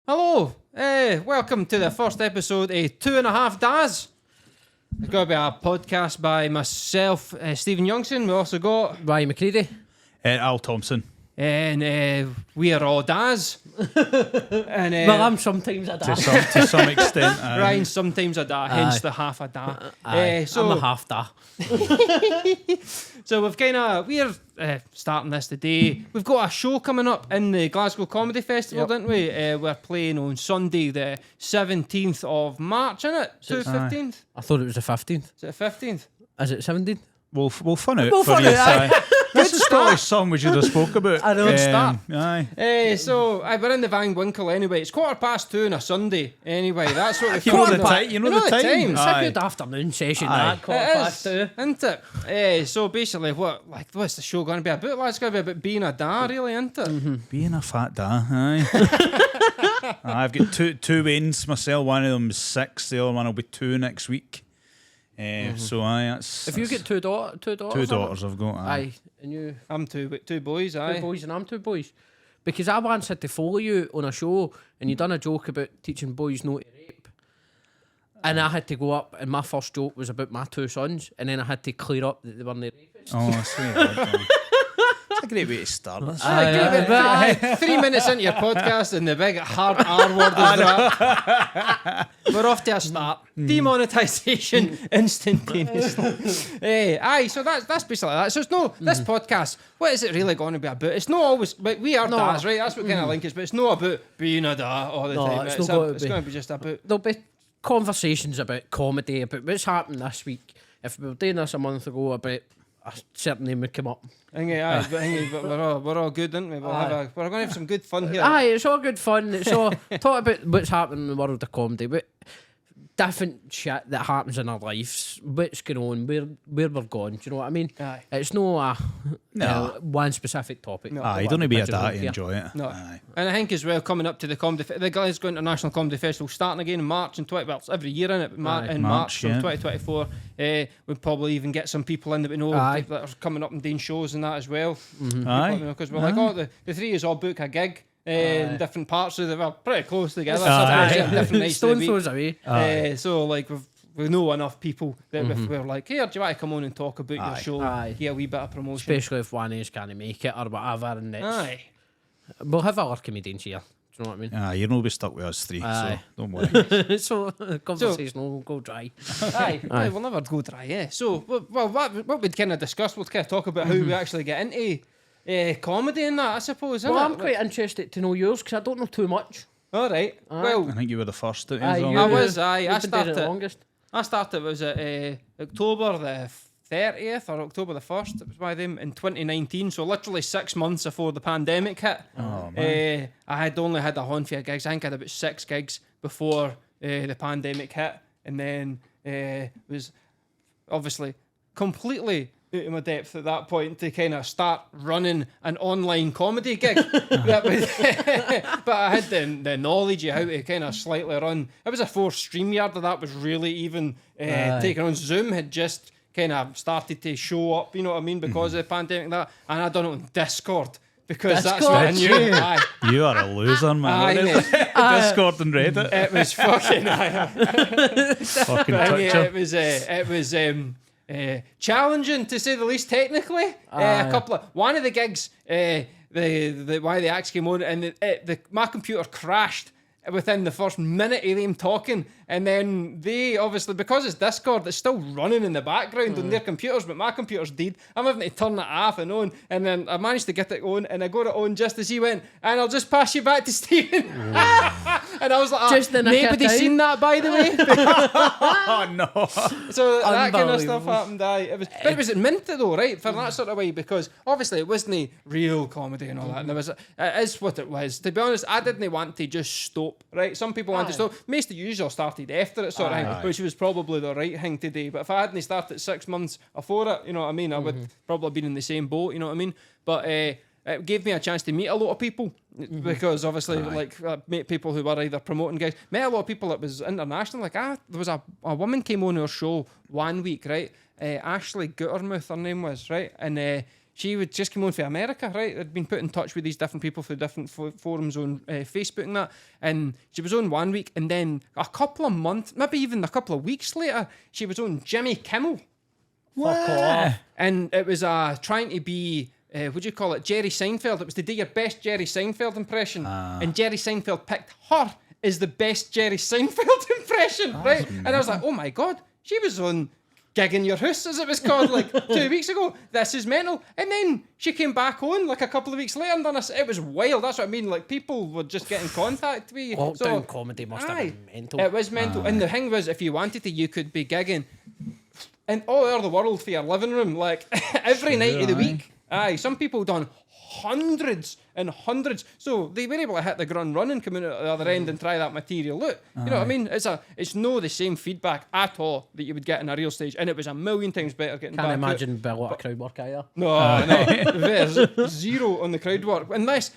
Hello, welcome to the first episode of 2.5 Daz. It's going to be a podcast by myself, Stephen Youngson. We also got Ryan McCready. Al Thompson. and we are all Daz. And Well, I'm sometimes a To dad. some extent. Ryan's sometimes a da, hence Aye. the half a da. I'm a half da. So we're starting this today. We've got a show coming up in the Glasgow Comedy Festival, didn't we? We're playing on Sunday, the 17th of March, isn't it? 15th? I thought it was the 15th. Is it the 15th? Is it 17th? We'll fun out We'll for fun you. it, aye. This is Scottish song we should have spoke about. I know. Good start. Aye. So we're in the Van Winkle anyway. It's 2:15 on a Sunday anyway. That's what we You know call the it. time. You know the time. It's a good afternoon session, Aye. that. Quarter-past It is, two. isn't it? So basically, what's the show going to be about? Well, it's going to be about being a dad, really, isn't it? Being a fat da. Aye. I've got two Waynes myself. One of them's 6. The other one will be 2 next week. So that's. If you get two daughters, two daughters, I've got. aye, and you I'm two boys, aye. two boys and I'm two boys. Because I once had to follow you on a show and you done a joke about teaching boys not to rape. And I had to go up and my first joke was about my 2 sons and then I had to clear up that they weren't the rapists. Oh, sweet. It's a great way to start. Aye, 3 minutes into your podcast and the big hard R word is that. We're off to a start. Demonetisation instantaneously. Aye, so that's basically that. So it's no, this podcast, what is it really going to be about? It's not always, but we are dads, right? That's what kind of link is, but it's not about being a dad all the time. It's It's not going to going be. to be just about... There'll be conversations about comedy, about what's happened this week. If we were doing this a month ago, about a certain name would come up. But we're all good, aren't we? We're going to have some good fun here. Aye, it's all good fun. It's all talk about what's happening in the world of comedy, but different shit that happens in our lives, what's going on, where we're going. Do you know what I mean? Aye. It's not one specific topic. No. Aye, you don't need to be a da to Pigeonhole, enjoy it. No. Aye. And I think as well, coming up to the Glasgow International Comedy Festival starting again in March and it's every year in it, in March, March, so yeah. 2024. We'll probably even get some people in that we know Aye. that are coming up and doing shows and that as well. Aye. Because we're like, the three is all book a gig in different parts of the world, pretty close together. Aye. So different nights of Stone the week. throws away. So like we know enough people that if we're like, here, do you want to come on and talk about your Aye. show? Aye. Yeah, a wee bit of promotion. Especially if one is can't make it or whatever, and Aye. we'll have other comedians here. Do you know what I mean? Aye, you're not be stuck with us 3, Aye. so don't worry. So conversation will go dry. Aye, we'll never go dry, yeah. So, well, what we'd kind of discuss, we'll kind of talk about how we actually get into comedy and that, I suppose, isn't Well, it? I'm quite interested to know yours because I don't know too much. All right. Well, I think you were the first to Aye, as well. you- I was, aye. You've I been doing it started. the longest. I started, was it October the 30th or October the 1st? It was by them in 2019, so literally 6 months before the pandemic hit. Oh, man. I had only had a handful of gigs. I think I had about 6 gigs before the pandemic hit, and then was obviously completely out of my depth at that point to kind of start running an online comedy gig. That was, but I had the knowledge of how to kind of slightly run. It was a 4 StreamYard that was really even taken on. Zoom had just kind of started to show up, you know what I mean, because of the pandemic, and I done it on Discord. Because that's what I knew. Aye. You are a loser, man. Aye, mate. Discord and Reddit. It was fucking Fucking it Twitcher. was challenging to say the least. Technically, one of the gigs, the why the acts came on, and my computer crashed within the first minute of them talking, and then they obviously, because it's Discord, it's still running in the background on their computers, but my computer's dead. I'm having to turn it off and on, and then I managed to get it on, and I got it on just as he went, and I'll just pass you back to Stephen. And I was like, Just the nick of nobody time. seen that, by the way. Oh, no. So that kind of stuff Unbelievable. happened. But it was minted though, right? For that sort of way, because obviously it wasn't real comedy and all that. And it is what it was. To be honest, I didn't want to just stop, right? Some people want to stop. Most of you all started after it, sort of thing, which was probably the right thing to do. But if I hadn't started 6 months before it, you know what I mean, I would probably been in the same boat, you know what I mean? But it gave me a chance to meet a lot of people because obviously, met people who were either promoting gigs. Met a lot of people that was international. Like, there was a woman came on our show one week, right? Ashley Guttermouth, her name was, right? And she would just come on for America, right? I'd been put in touch with these different people through different forums on Facebook and that. And she was on 1 week, and then a couple of months, maybe even a couple of weeks later, she was on Jimmy Kimmel. Fuck off. And it was trying to be, what do you call it, Jerry Seinfeld. It was to do your best Jerry Seinfeld impression. And Jerry Seinfeld picked her as the best Jerry Seinfeld impression, right? And I was like, oh my God, she was on Gig in Your House, as it was called, like 2 weeks ago. This is mental. And then she came back on like a couple of weeks later and done it was wild. That's what I mean. Like, people would just get in contact with you. Lockdown comedy must have been mental. It was mental. And the thing was, if you wanted to, you could be gigging in all over the world for your living room, like every night of the week. Some people done hundreds and hundreds, so they were able to hit the ground running, come in at the other end and try that material out. You know what I mean? It's no the same feedback at all that you would get in a real stage, and it was a million times better getting Can't back imagine a lot of crowd work either. No, there's zero on the crowd work, unless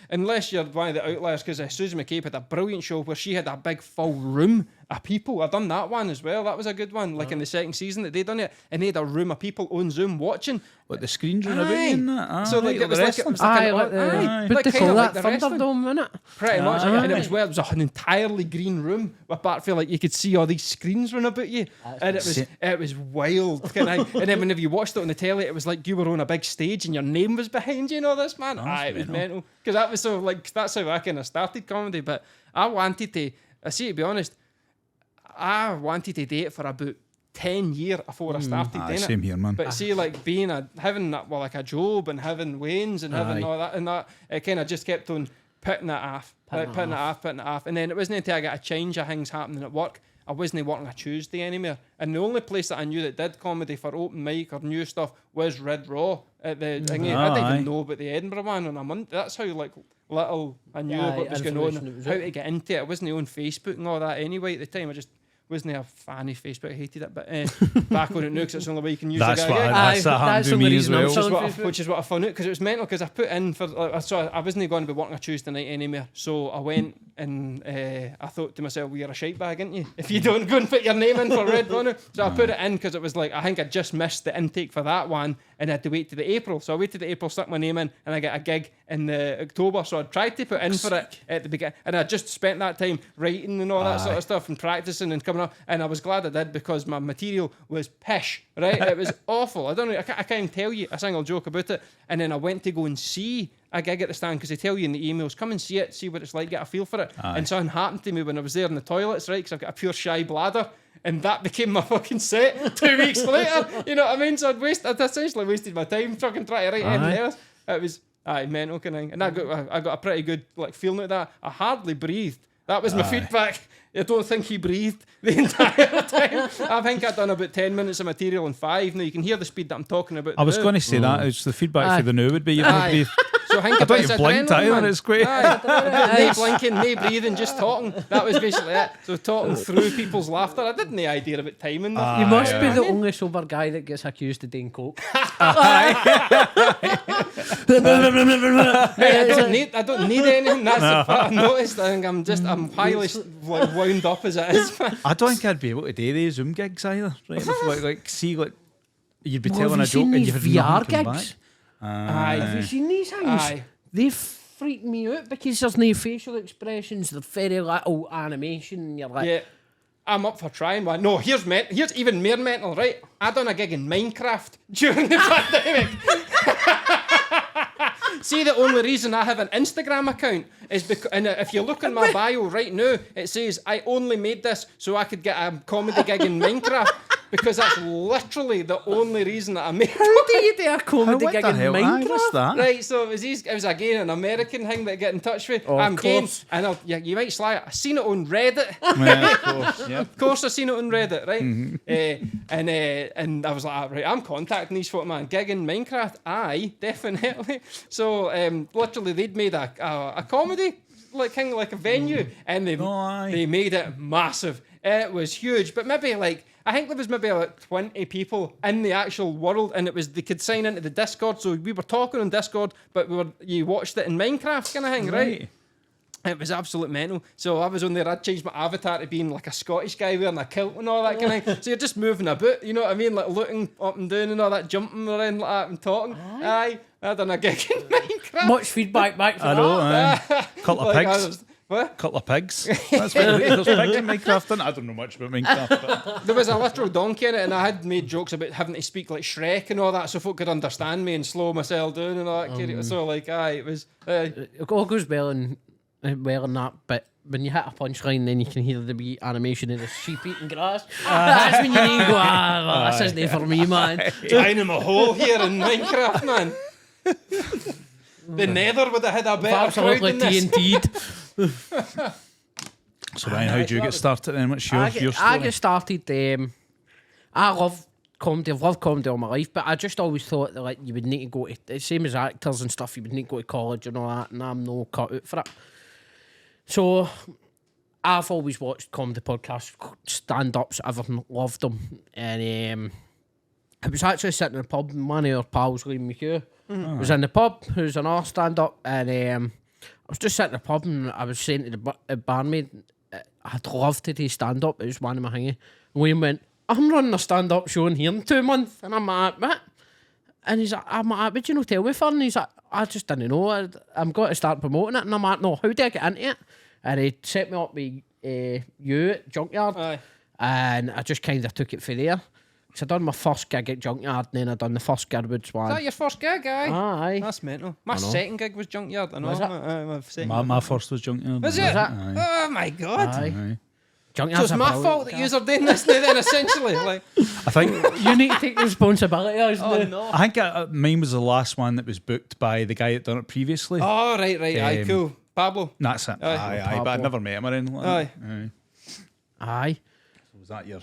you're one of the outliers, because Susan McCabe had a brilliant show where she had a big full room of people. I've done that one as well. That was a good one, like in the second season that they done it, and they had a room of people on Zoom watching. What, the screens run away in that? So like, it was like But they call that Thunderdome, innit? Pretty much, and it was an entirely green room, apart from like you could see all these screens run about you, and it was wild. And then whenever you watched it on the telly, it was like you were on a big stage and your name was behind you and all this, man. It was mental, because that was that's how I kind of started comedy. But I wanted to, to be honest, I wanted to date for about 10 years before I started doing it. Same here, man. But see, like having that, like a Job and having Wayne's and having all that, and that, it kind of just kept on putting it off. And then it wasn't until I got a change of things happening at work, I wasn't working a Tuesday anymore. And the only place that I knew that did comedy for open mic or new stuff was Red Raw at the thingy. I didn't even know about the Edinburgh one on a Monday. That's how like little I knew what was going on, how to get into it. I wasn't on Facebook and all that anyway at the time. I just wasn't a fan of Facebook. I hated it, but back on it now, because it's the only way you can use that's it. That's the me as well. Which is what I found out, because it was mental, because I put in for, so I wasn't going to be working a Tuesday night anymore, so I went and I thought to myself, well, you're a shite bag, aren't you, if you don't go and put your name in for Red Runner. So I put it in, because it was like, I think I just missed the intake for that one, and I had to wait to the April. So I waited to April, stuck my name in, and I got a gig in the October. So I tried to put in for it at the beginning, and I just spent that time writing and all that sort of stuff and practicing and coming up, and I was glad I did, because my material was pish, right? It was awful. I don't know, I can't even tell you a single joke about it. And then I went to go and see a gig at the stand, because they tell you in the emails, come and see it, see what it's like, get a feel for it. And something happened to me when I was there in the toilets, right? Because I've got a pure shy bladder, and that became my fucking set 2 weeks later. You know what I mean? So I'd essentially wasted my time fucking trying to write anything else. It was mental kind of thing. And I got a pretty good like feeling at that. I hardly breathed. That was my feedback. I don't think he breathed the entire time. I think I'd done about 10 minutes of material in 5. Now you can hear the speed that I'm talking about. I was going to say that. It's the feedback for the new would be you've not breathed. So I think thought you blinked out and it's great. No blinking, no breathing, just talking. That was basically it. So talking through people's laughter. I didn't have idea about timing that. You must be the only sober guy that gets accused of doing coke. I don't need anything. That's the part I've noticed. I think I'm highly like wound up as it is. I don't think I'd be able to do these Zoom gigs either. Right? like see, like you'd be telling a joke and you've VR VR gigs. Have you seen these things? They freak me out, because there's no facial expressions. They're very little animation. And you're like, yeah, I'm up for trying one. No, here's even more mental, right? I done a gig in Minecraft during the pandemic. See, the only reason I have an Instagram account is because, and if you look in my bio right now, it says I only made this so I could get a comedy gig in Minecraft, because that's literally the only reason that I made it. how do you do a comedy gig in Minecraft? What's that? Right, so it was again an American thing that I get in touch with. Oh, I'm of game, course. and you might slag it. I seen it on Reddit. Yeah, of course. Yep. Of course, I seen it on Reddit, right? And I was like, right, I'm contacting these folk, man. Gig in Minecraft, aye, definitely. So literally, they'd made a comedy like kind of like a venue, and they made it massive. It was huge, but maybe like I think there was maybe about 20 people in the actual world, and they could sign into the Discord. So we were talking on Discord, but you watched it in Minecraft kind of thing, right? It was absolute mental. So I was on there, I'd changed my avatar to being like a Scottish guy wearing a kilt and all that kind of thing. So you're just moving about, you know what I mean? Like looking up and down and all that, jumping around like that and talking. Aye. I done a gig in Minecraft. Much feedback back for I know, that. aye. Couple of Like, I pigs. was- what? Couple of pigs. That's what there's pigs in Minecraft. Don't I don't know much about Minecraft. But There was a literal donkey in it, and I had made jokes about having to speak like Shrek and all that, so folk could understand me and slow myself down and all that. So like, it was. It all goes well in that, but when you hit a punchline, then you can hear the wee animation of the sheep eating grass. That's when you need to go, well, this isn't for me, man. Dying in a hole here in Minecraft, man. The Nether would have had a better crowd Absolutely than this. TNT'd. so Ryan, how do you get started then? What's your story? I get started. I love comedy. I've loved comedy all my life, but I just always thought that like you would need to go to the same as actors and stuff. You would need to go to college and all that, and I'm no cut out for it. So I've always watched comedy podcasts, stand-ups, everything, loved them, and I was actually sitting in a pub, and one of our pals, Liam McHugh, was in the pub, who's another stand-up, and I was just sitting in the pub, and I was saying to the barmaid, I'd love to do stand-up, it was one of my thingy. And Liam went, I'm running a stand-up show in here in 2 months, and I'm like, what? And he's like, would you not tell me for? And he's like, I just didn't know, I'm going to start promoting it, and I'm like, no, how do I get into it? And he set me up with you at Junkyard, and I just kind of took it for there. So I done my first gig at Junkyard, and then I done the first Garwoods one. Is that your first gig, Aye. That's mental. My second gig was Junkyard. I know. Was it? My second My first was Junkyard. Was it? Aye. Oh my god. Aye. Aye. So Junkyard's it's a my brilliant fault that gig. you're doing this now then, essentially. Like, I think You need to take responsibility, isn't oh it? no. I think mine was the last one that was booked by the guy that done it previously. Oh, right. Aye, cool. Pablo. That's it. Aye. Aye, but I'd never met him or anything like Aye. that. Aye. Aye. So was that your...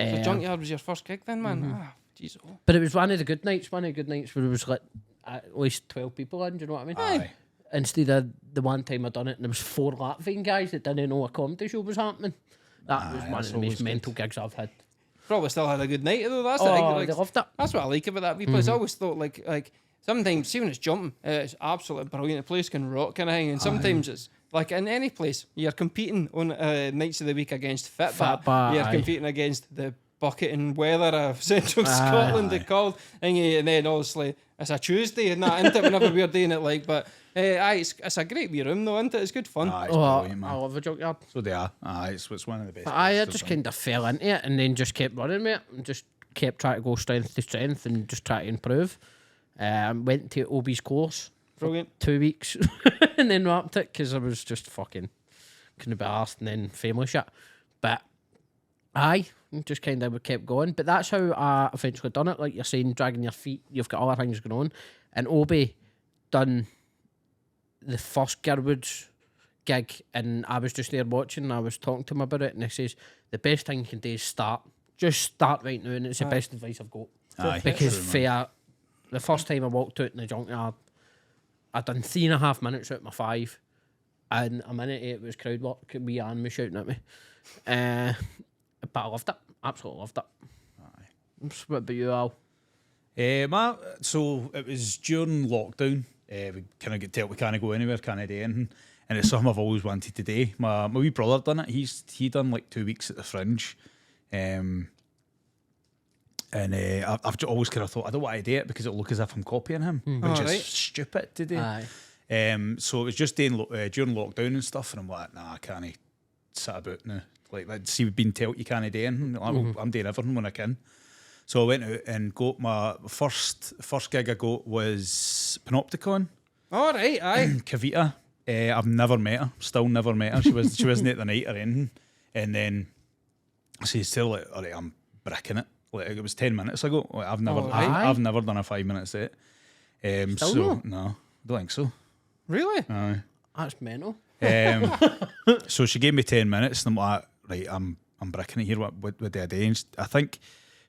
So Junkyard was your first gig then, man? Ah, jeez. Oh. But it was one of the good nights where there was like at least 12 people in, do you know what I mean? Aye. Instead of the one time I done it and there was 4 Latvian guys that didn't know a comedy show was happening. That was one of the most mental gigs I've had. Probably still had a good night though. That's the thing. Oh, Like, they loved it. that's what I like about that wee place. I always thought like sometimes, see when it's jumping, it's absolutely brilliant. The place can rock kind of thing, and sometimes it's like in any place you're competing on nights of the week against Fitbat. Fitbat, You're aye. competing against the bucket and weather of Central Scotland. They called, and then obviously it's a Tuesday and that, isn't it? Whenever we're doing it, like, but aye, it's a great wee room though, isn't it? It's good fun. Aye, it's Oh, brilliant, I man. love a Junkyard. So they are. Aye, it's one of the best. But I places just I've kind of fell into it and then just kept running with it and just kept trying to go strength to strength and just try to improve. Went to OB's course for Brilliant. 2 weeks and then wrapped it because I was just fucking couldn't be arsed and then family shit. But aye, just kind of kept going. But that's how I eventually done it. Like you're saying, dragging your feet, you've got other things going on. And Obi done the first Garwoods gig and I was just there watching and I was talking to him about it and he says, the best thing you can do is start. Just start right now and it's the best advice I've got. Aye, Because true, man. for the first time I walked out in the Junkyard, I'd done 3.5 minutes out of my 5 and a minute it was crowd work, wee Anne was shouting at me. But I loved it. Absolutely loved it. Aye. What about you, Al? So it was during lockdown. We kind of get told we can't go anywhere, can't do anything. And it's something I've always wanted to do. My wee brother done it. He done like 2 weeks at the Fringe. And I've always kind of thought, I don't want to do it because it'll look as if I'm copying him, which Oh, is right. stupid to do. Aye. So it was just doing during lockdown and stuff, and I'm like, nah, I can't sit about now. Like, see, we've been told you can't do anything. Like, well, I'm doing everything when I can. So I went out and got my first gig I got was Panopticon, All right, aye. Kavita. I've never met her, still never met her. She wasn't at the night or anything. And then she's still like, all right, I'm bricking it. Like it was 10 minutes ago. Like, I've never done a 5-minute set. Still so not? no, don't think so. Really? Aye. That's mental. So she gave me 10 minutes, and I'm like, right, I'm bricking it here. What do I do? And I think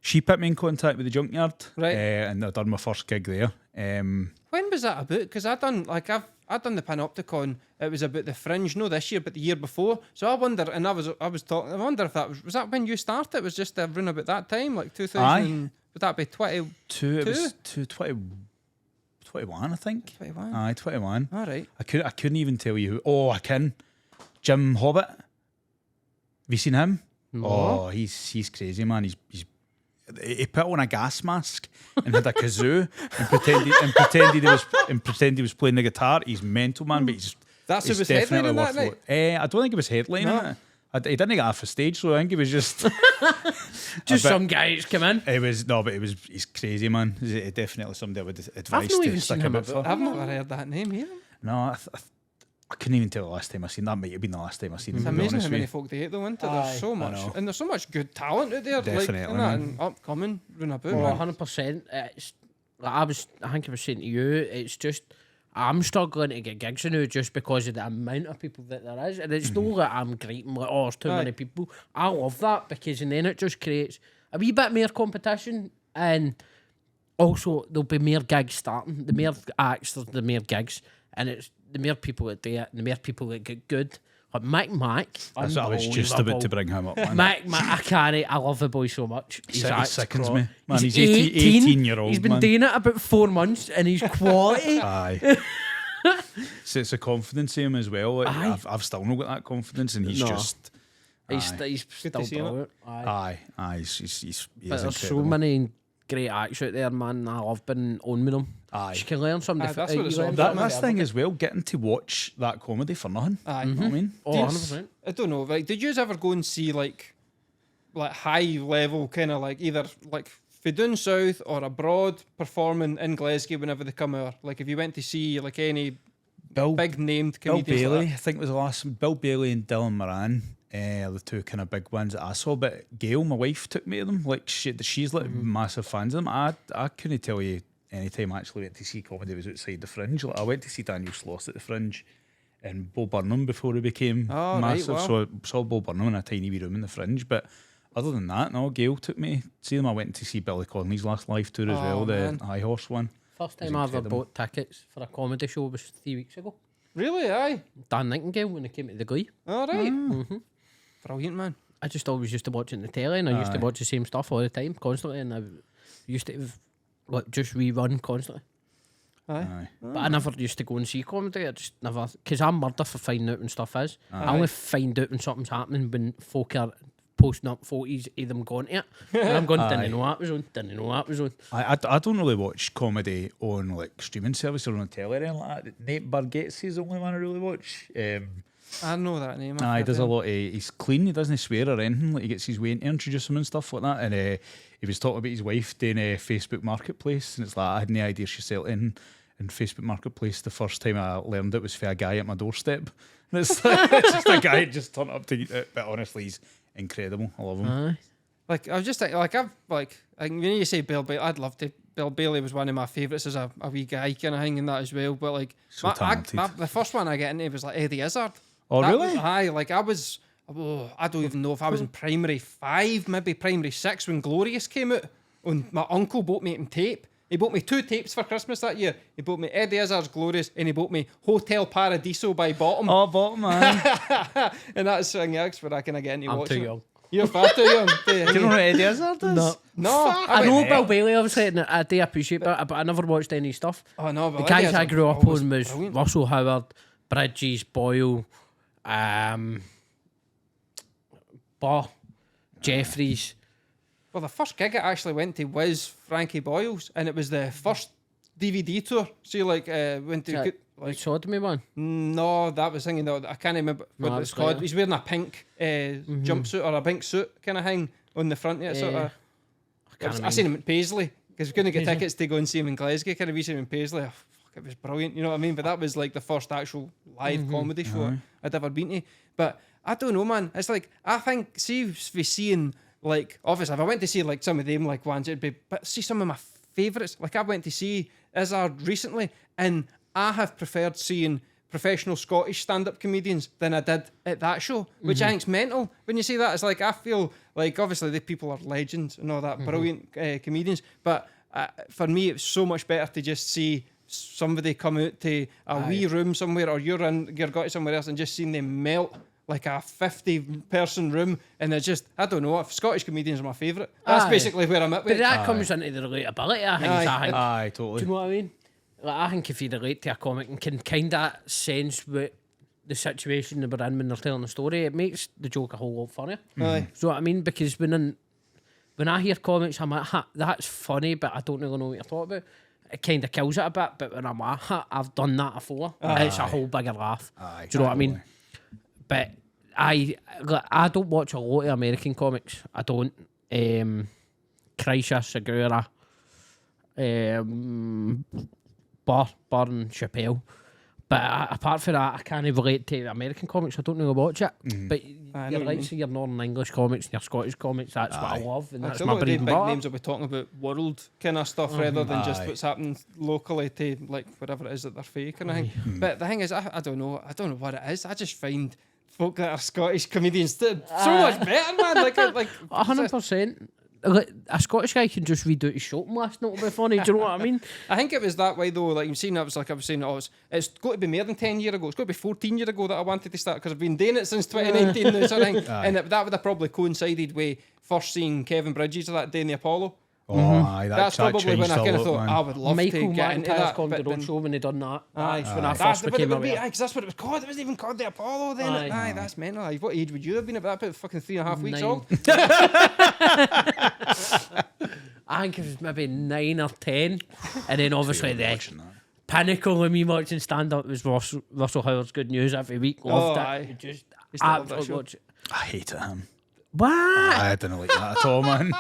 she put me in contact with the Junkyard, Right. and I done my first gig there. When was that about? Because I've done the Panopticon. It was about the Fringe, no this year, but the year before. So I wonder, and I was talking. I wonder if that was that when you started? It was just around about that time, like 2000. Aye. Would that be 20? It was 21, I think. 21. Aye, 21. All right. I couldn't even tell you who. Oh, I can. Jim Hobbit. Have you seen him? No. Oh, he's crazy, man. He's he put on a gas mask and had a kazoo and pretended he was playing the guitar. He's mental, man, but he's Who was headlining that night? I don't think he was headlining it. He didn't get off the stage, so I think he was just some guys come in. He's crazy, man. He's definitely somebody I would advise not to even stick seen him a bit for. I've never heard that name either. No, I couldn't even tell the last time I seen that. Might have been the last time I seen him. It's to be amazing honest how with many you. folk they hate, though, isn't it? Aye. There's so much, know. and there's so much good talent out there, Definitely, like, man. and upcoming, running about. Oh, man. 100%. It's like I think I was saying to you, it's just I'm struggling to get gigs now just because of the amount of people that there is, and it's not like I'm greeting like, oh, there's too many people. I love that because then it just creates a wee bit more competition, and also there'll be more gigs starting. The more acts, there's the more gigs, and it's the more people that do it, the more people that get good. Like Mac, That's what I was just about to bring him up, man. Mac, I can't. I love the boy so much. He act's sickens quality. me. Man, he's 18-year-old, He's been man. doing it about 4 months, and he's quality. Aye. So it's a confidence in him as well. Like, Aye. I've still not got that confidence, and he's No. just. He's Aye. still see him. brilliant. Aye. Aye. He But is there's so incredible. many great acts out there, man. I love being on with them. Aye. You can learn something. Aye, that's what it's all learn about, something. That's the thing as well, getting to watch that comedy for nothing. Aye. You know what I mean? Oh, Do you- 100%. I don't know. Like, did you ever go and see like high level kind of like either like for down south or abroad performing in Glasgow whenever they come out? Like, if you went to see like any Bill, big named Bill comedians, Bailey, like I think was the last one. Bill Bailey and Dylan Moran, the two kind of big ones that I saw. But Gail, my wife, took me to them. Like she's like massive fans of them. I couldn't tell you any time I actually went to see comedy was outside the Fringe. Like, I went to see Daniel Sloss at the Fringe and Bo Burnham before he became Oh, right, massive. wow. So I saw Bo Burnham in a tiny wee room in the Fringe. But other than that, no, Gail took me to see them. I went to see Billy Connolly's last live tour as Oh, well, the man. High Horse one. First It was time I ever incredible. bought tickets for a comedy show was 3 weeks ago. really, aye. Dan Nightingale when he came to the Glee. All right. Brilliant, man. I just always used to watch it on the telly, and I used to watch the same stuff all the time, constantly, and I used to just rerun constantly. Aye. Aye. But I never used to go and see comedy. I just never, because I'm murder for finding out when stuff is. I only find out when something's happening when folk are posting up photos of them going to it. And I'm going, didn't know that was on, didn't know that was on. I don't really watch comedy on like streaming service or on the telly or anything like that. Nate Bargatze is the only one I really watch. I know that name. I've He heard does a him. lot of, he's clean, he doesn't swear or anything, like he gets his way in to introduce him and stuff like that. And he was talking about his wife doing a Facebook Marketplace, and it's like I had no idea she sold in Facebook Marketplace. The first time I learned it was for a guy at my doorstep, and it's like it's just a guy who just turned up to eat it. But honestly, he's incredible. I love him. Aye. Like, I was just thinking, like, when you say Bill Bailey, I'd love to. Bill Bailey was one of my favourites as a wee guy kind of thing in that as well. But like, So talented. the first one I get into was like Eddie Izzard. Oh, That really? was- aye, like I was. Oh, I don't even know if I was in primary 5, maybe primary 6 when Glorious came out. And my uncle bought me it in tape. He bought me 2 tapes for Christmas that year. He bought me Eddie Izzard's Glorious, and he bought me Hotel Paradiso by Bottom. Oh, bottom man. And that's where I kind of get into I'm watching too it. young. You're far too young. Do you know what Eddie Izzard is? No. No, I know went, Bill Bailey, obviously, and I do appreciate that, but I never watched any stuff. Oh no, but The Eddie guys I Izzard grew up always on was brilliant. Russell Howard, Bridges, Boyle, Jeffries. Well, the first gig I actually went to was Frankie Boyle's, and it was the first DVD tour. See, like, went to... Like Like, sodomy one. no, that was thinking, though, I can't remember No, what that it's was called. later. He's wearing a pink jumpsuit or a pink suit kind of thing on the front of it, sort Yeah. of. can't I seen him at Paisley, because we couldn't get Paisley. tickets to go and see him in Glasgow. Kind of we seen him in Paisley. Oh, fuck, it was brilliant, you know what I mean? But that was like the first actual live comedy show I'd ever been to. But I don't know, man. It's like, I think, see, if we seeing, like, obviously, if I went to see like some of them, like ones, it'd be, but see some of my favourites. Like, I went to see Izzard recently, and I have preferred seeing professional Scottish stand-up comedians than I did at that show, which I think's mental. When you say that, it's like, I feel like, obviously, the people are legends and all that, brilliant comedians, but for me, it's so much better to just see somebody come out to a wee room somewhere, or you're got to somewhere else, and just seeing them melt like a 50-person room, and they're just, I don't know, Scottish comedians are my favourite. That's Aye. basically where I'm at with But it. that comes into the relatability, I think. Aye. I think. Aye, Do totally. you know what I mean? Like, I think if you relate to a comic and can kind of sense what the situation that we're in when they're telling the story, it makes the joke a whole lot funnier. Aye. So what I mean? Because when when I hear comics, I'm like, that's funny, but I don't really know what you're talking about. It kind of kills it a bit, but when I'm like, I've done that before, it's a whole bigger laugh. Aye, Do you know what I mean? totally. But I don't watch a lot of American comics. I don't. Kreischer, Segura, Byrne, Chappelle. But apart from that, I can't relate to American comics. I don't really watch it. But you're right, so your Northern English comics and your Scottish comics, that's what I love, and that's my bread and big butter. names will be talking about world kind of stuff rather than just Aye. what's happening locally to like whatever it is that they're fake kind of thing. But the thing is, I don't know what it is. I just find folk that are Scottish comedians so much better, man. Like 100%. Like, a Scottish guy can just read out his shopping list, not be funny. Do you know what I mean? I think it was that way though. Like you've seen, I was saying, it's got to be more than 10 years ago. It's got to be 14 years ago that I wanted to start because I've been doing it since 2019 now, sort of thing. And that would have probably coincided with first seeing Kevin Bridges that day in the Apollo. Aye, That's probably when I kind of thought I would love Michael to get into McIntyre's that. Gone to But Road then, Show when they done that. aye, When I first became aware. because that's what it was called. It wasn't even called the Apollo then. Aye, that's mental. Aye, what age would you have been about fucking 3.5 weeks 9. old? I think it was maybe 9 or 10. And then obviously the Watching that. pinnacle of me watching stand-up was Russell Howard's Good News every week. Loved it. aye. You just Used to love that absolutely show. watch it. I hate it. What? I didn't like that at all, man.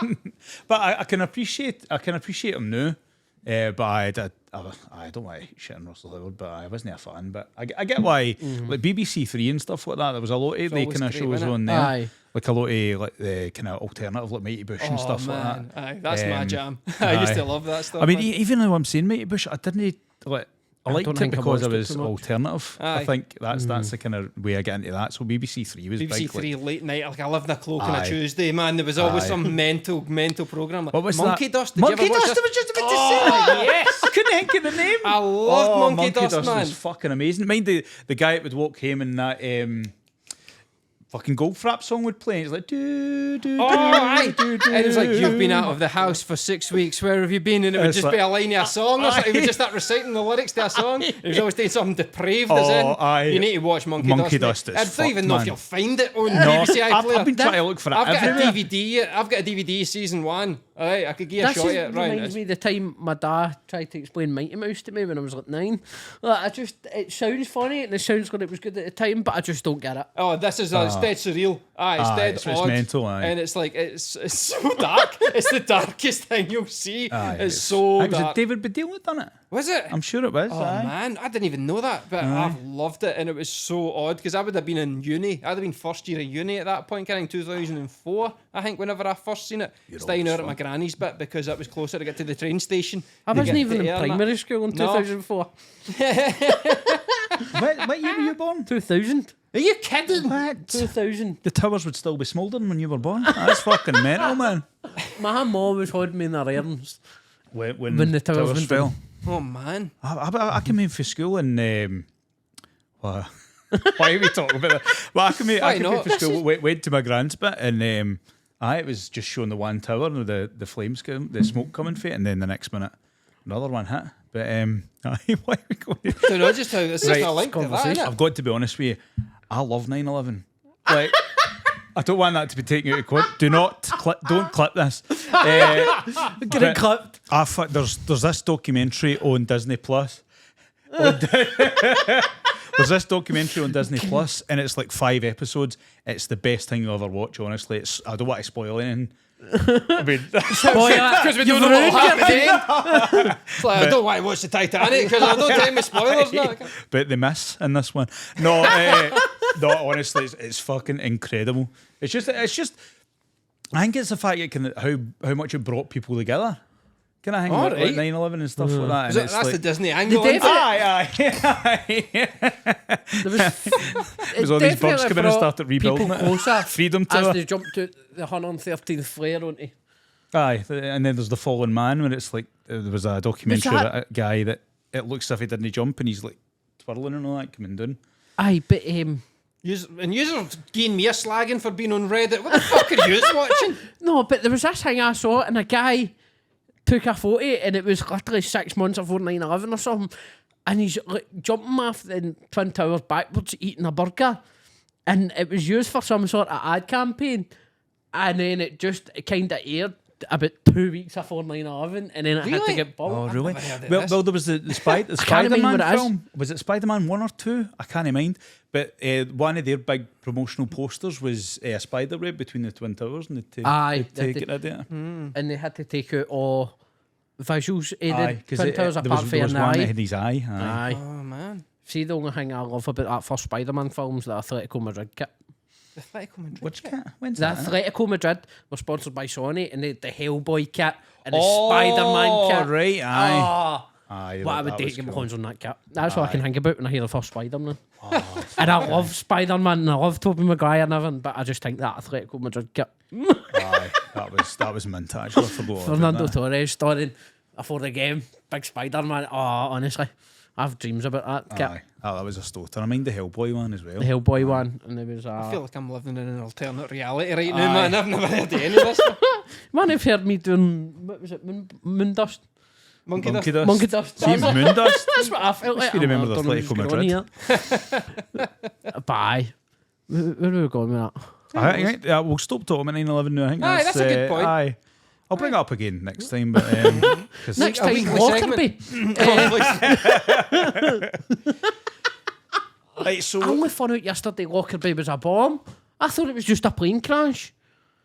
But I can appreciate him now. But I don't like shitting Russell Howard, but I wasn't a fan. But I get why, like BBC Three and stuff like that. There was a lot of the always kind of great, shows wasn't it? on there, Aye. like a lot of like the kind of alternative, like Mighty Bush and stuff like that. Aye, that's my Um, jam. I used to aye. love that stuff. I mean, man. even though I'm saying Mighty Bush, I didn't like. I liked don't it think I because I watched it was too much. alternative. Aye. I think that's the kind of way I get into that. So BBC Three was BBC big. Three Like, late night, like I lived in a cloak on a Aye. Tuesday, man. There was always Aye. some mental programme. Like what was Monkey that? Dust. Did Monkey you ever watch Dust. I that? was just about to say that. Yes. I couldn't think of the name. I loved Monkey Dust, man. was fucking amazing. Mind the guy that would walk home and that fucking Goldfrapp song would play. It's like do do do. Aye. do, do, And it was like, you've been do. out of the house for 6 weeks. Where have you been? And it would It's just like- be a line of a song. Or something. He would just start reciting the lyrics to a song. He was always doing something depraved as in. Aye. You need to watch Monkey Monkey Dust. Dust mate. is I don't even fucked, know man. if you'll find it on No, BBC iPlayer. I've been trying to look for it I've got everywhere. a DVD. I've got a DVD season 1. Alright, I could give a This shot at it. Right. reminds me of the time my dad tried to explain Mighty Mouse to me when I was like 9. Like, it sounds funny and it sounds like it was good at the time, but I just don't get it. Oh, this is it's dead surreal. It's Aye, dead it's odd. mental, aye. And it's like it's so dark. It's the darkest thing you'll see. Aye, it's so I think dark. was it David Baddiel that done it? Was it? I'm sure it was. Oh aye. man, I didn't even know that, but I've loved it, and it was so odd because I would have been in uni. I'd have been first year of uni at that point, kind of in 2004. I think whenever I first seen it, staying out at my granny's bit because it was closer to get to the train station. I wasn't even in Yeah, man. primary school in No. 2004. What year were you born? 2000. Are you kidding? What? 2000. The towers would still be smouldering when you were born. That's fucking mental, man. My mum was holding me in her arms. When the towers went fell. down. Oh man. I came in for school and why are we talking about that? Well, I came in not? for school, went to my grand's bit, and it was just showing the one tower and the flames, the smoke coming from it, and then the next minute another one hit. But why are we going? Don't know just how this Right, is a link to that, conversation. innit? I've got to be honest with you. I love 9/11. Like, I don't want that to be taken out of clip. Don't clip this. Get it clipped. There's this documentary on Disney Plus. There's this documentary on Disney Plus, and it's like 5 episodes. It's the best thing you'll ever watch, honestly. I don't want to spoil anything. I mean, Because we don't know what will happen. It's like, I don't want to watch the Titanic because I don't tell me spoilers. No. but they miss in this one. No, honestly, it's fucking incredible. It's just. I think it's the fact how much it brought people together. Kind of hang All like right. 9/11 and stuff like that. And it's That's like, the Disney angle. David- Aye. There was, was all these bugs coming and started rebuilding people it. closer Freedom as Tower. they jumped to the 113th flare, onto. Aye, and then there's the Fallen Man, where it's like there was a documentary Was of a guy that it looks as if he didn't jump and he's like twirling and all that coming down. Aye, but And you're giving me a slagging for being on Reddit. What the fuck are you watching? no, but there was this thing I saw, and a guy took a photo, and it was literally 6 months before 9/11 or something, and he's like jumping off the Twin Towers backwards, eating a burger, and it was used for some sort of ad campaign, and then it kind of aired about 2 weeks before 9/11, and then it had to Really? get bumped. Oh, really? never heard of Well, this. well, there was the remember Spider-Man what it is. film. Was it Spider-Man 1 or 2? I can't mind. But one of their big promotional posters was a spider web between the Twin Towers, and Aye, they they- get rid of it. And they had to take out all visuals of the Because Twin Towers there apart was, from there was an one that eye. had his eye. Aye. Aye. Oh man, See, the only thing I love about that first Spider-Man films, the Atletico Madrid kit. the Atletico Madrid. Which kit? When's The that? Atletico Madrid were sponsored by Sony, and the Hellboy kit and the Spider-Man kit. Right, aye. Oh, Aye, what I would that take was him cool. horns on that kit. That's what I can Aye. think about when I hear the first Spider-Man. Oh, And I love Spider-Man and I love Tobey Maguire and everything, but I just think that Atletico Madrid kit. aye, that was mint. Actually, I forgot about Fernando that. Torres starring before the game, big Spider-Man. Oh, honestly, I have dreams about that kit. Aye, that was a stoter. I mind the Hellboy one as well. The Hellboy one, and there was I feel a like I'm living in an alternate reality right now, Aye. man. I've never heard of any of this. man. I've heard me doing what was it, Moondust, Monkey Monkey dust. dust. Monkey Dust. See, Moondust. That's what I felt like. you remember the I don't know Atletico what's going on here. Bye. Where were we going with that? I think we'll stop talking about 9/11 now. I think Aye, that's a good point. Aye. I'll bring it up again next time, but 'cause- Next a time, weekly Lockerbie. Right, so I only found out yesterday Lockerbie was a bomb. I thought it was just a plane crash.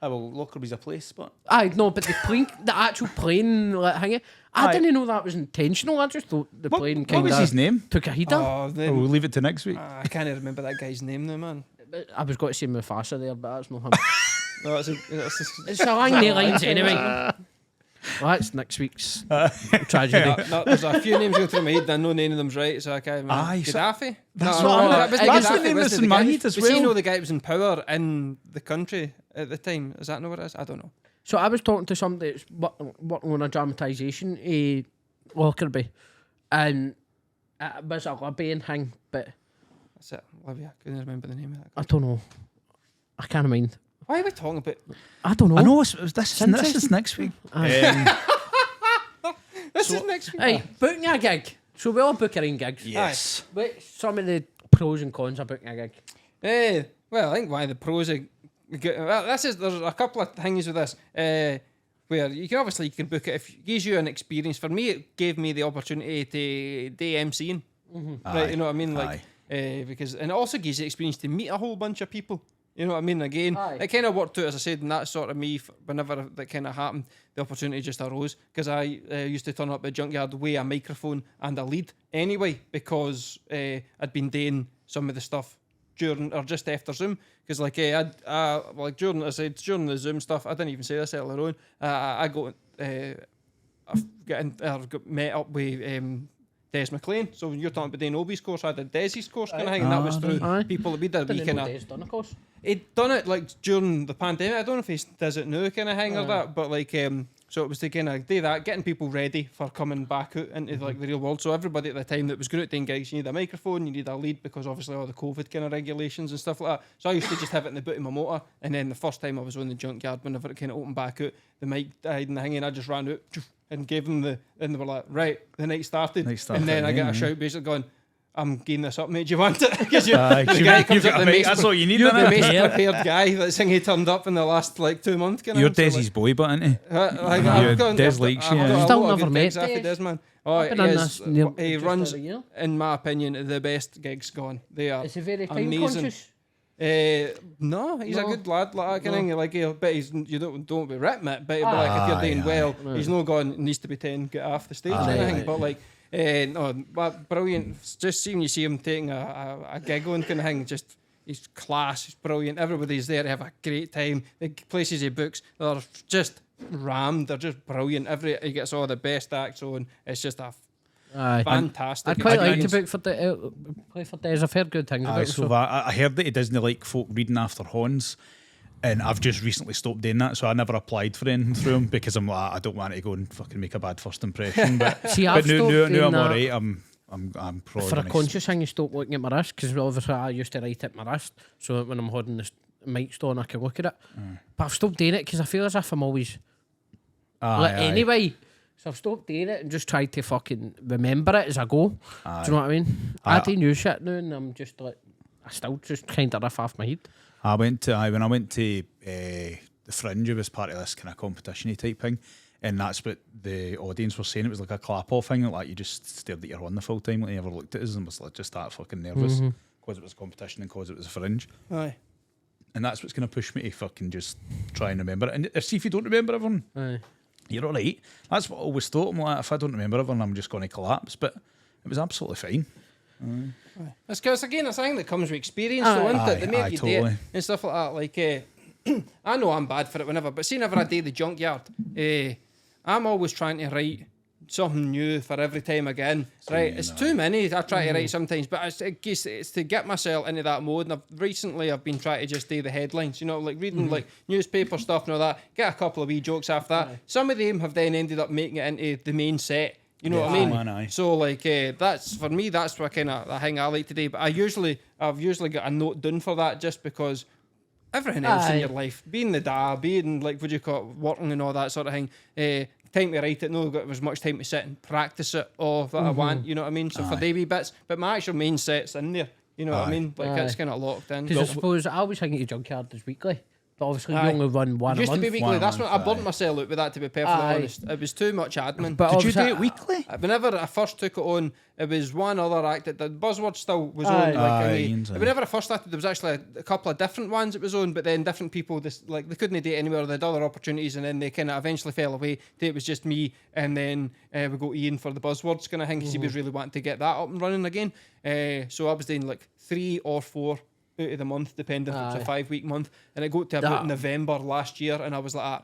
well, Lockerbie's a place, but Aye, no, but the actual plane like, hanging. I Aye. didn't know that was intentional. I just thought the plane what kind was his of name? took a heater. Oh, Oh, we'll leave it to next week. I can't remember that guy's name now, man. I was going to say Mufasa there, but that's not him. No, it's It's along the lines anyway. Well, that's next week's tragedy. no, there's a few names going through my head, and I know none of them's right, so I can't remember. Aye, so- Gaddafi? That's no, what I'm- that wasn't that's the Gaddafi, name was that's it? in The my guy- head as was he well. know the guy that was in power in the country at the time? Is that not what it is? I don't know. So I was talking to somebody that's working on a dramatisation of Lockerbie, and it was a Libyan thing, but That's it. Olivia, I couldn't remember the name of that. I don't know. I can't mind. Why are we talking about I don't know. I know this is interesting. next week. this? Is next week. Hey, booking a gig. So we all book our own gigs. Yes. Wait, some of the pros and cons of booking a gig. Well, I think why the pros are good. Well, there's a couple of things with this. Where you can book it if it gives you an experience. For me, it gave me the opportunity to do MCing. Right, you know what I mean? Like, because and it also gives you the experience to meet a whole bunch of people. You know what I mean? Again, Aye. it kind of worked out, as I said, and that's sort of me. Whenever that kind of happened, the opportunity just arose because I used to turn up at Junkyard with a microphone and a lead anyway because I'd been doing some of the stuff during or just after Zoom. Because like during the Zoom stuff, I didn't even say this earlier on. I got met up with Des McLean. So when you're talking about doing Obi's course, I did Desi's course kind of thing, and that was through Aye. people that we did. We Didn't kind know of Des done a course. he'd done it like during the pandemic. I don't know if he does it now, kind of thing or that, but like so it was to kind of do that, getting people ready for coming back out into like the real world. So everybody at the time that was going out doing gigs, you need a microphone, you need a lead because obviously all the COVID kind of regulations and stuff like that. So I used to just have it in the boot of my motor, and then the first time I was on the Junkyard, whenever it kind of opened back out, the mic died and the thing, and I just ran out and gave them and they were like, right, the night started, and then I got a shout basically going, I'm getting this up, mate. Do you want it? Because the guy comes up, that's all you need. you're the innit? most prepared guy that's he turned up in the last like 2 months. You're Desi's boy, but isn't he? Des likes you, yeah. Still never met Des. Des. Man. Oh, I've been he on is- this near- he just runs, over a year. in my opinion, the best gigs gone. They are Is he very time amazing. conscious? No, he's a No. good lad, like that kind of like. But you don't be rip it. But like if you're doing well, he's not going. It needs to be 10. Get off the stage, kind of thing. But like, no, but brilliant. Just seeing you see him taking a gig on kind of thing. Just he's class. He's brilliant. Everybody's there to have a great time. The places he books, they're just rammed. They're just brilliant. He gets all the best acts on. It's just a Aye. fantastic. I'd quite like to experience. book for play for Des. I've heard good things about Aye, him. so So. I heard that he doesn't like folk reading after horns, and I've just recently stopped doing that, so I never applied for anything through him because I'm like, I don't want to go and fucking make a bad first impression. But, See, I've but now stopped I'm doing that. alright. I'm probably For a gonna conscious thing, you stop looking at my wrist because obviously I used to write at my wrist, so that when I'm holding the mic stand, I can look at it. But I've stopped doing it because I feel as if I'm always anyway. So I've stopped doing it and just tried to fucking remember it as I go. Do you know what I mean? I do new shit now, and I'm just like, I still just kind of riff off my head. when I went to the Fringe. It was part of this kind of competition-y type thing. And that's what the audience were saying. It was like a clap-off thing. Like you just stared at your one the full time. Like you never looked at us and was like just that fucking nervous because it was a competition and because it was a Fringe. Aye. And that's what's going to push me to fucking just try and remember it. And see if you don't remember everyone, you're all right. That's what I always thought. I'm like, if I don't remember everyone, I'm just going to collapse. But it was absolutely fine. It's because again, it's a thing that comes with experience, though, isn't it? They make you do it and stuff like that. Like, I know I'm bad for it whenever, but see, whenever I do the junkyard, I'm always trying to write something new for every time again. Right? It's too many. I try to write sometimes, but it's to get myself into that mode. And recently I've been trying to just do the headlines, you know, like reading like newspaper stuff and all that. Get a couple of wee jokes after that. Some of them have then ended up making it into the main set. You know what I mean? So like that's for me. That's what kind of the thing I like to do. But I've usually got a note done for that just because everything else in your life, being the dad, being like what do you call it, working and all that sort of thing. Time to write it. No, got as much time to sit and practice it all that I want. You know what I mean? So for Davey bits, but my actual main set's in there. You know what I mean? Like it's kind of locked in. Because I suppose I always think of your junkyard as weekly. But obviously you only run one a month. Used to be weekly. That's what I burnt myself out with that, to be perfectly honest. It was too much admin. But did you do it weekly? Whenever I first took it on, it was one other act that the buzzword still was on. Whenever I first started, there was actually a couple of different ones it was on, but then different people they couldn't do it anywhere. They had other opportunities, and then they kind of eventually fell away. It was just me, and then we got Ian for the buzzwords kind of thing because he was really wanting to get that up and running again. So I was doing like 3 or 4 out of the month, depending if it's a 5-week month, and it got to about November last year, and I was like,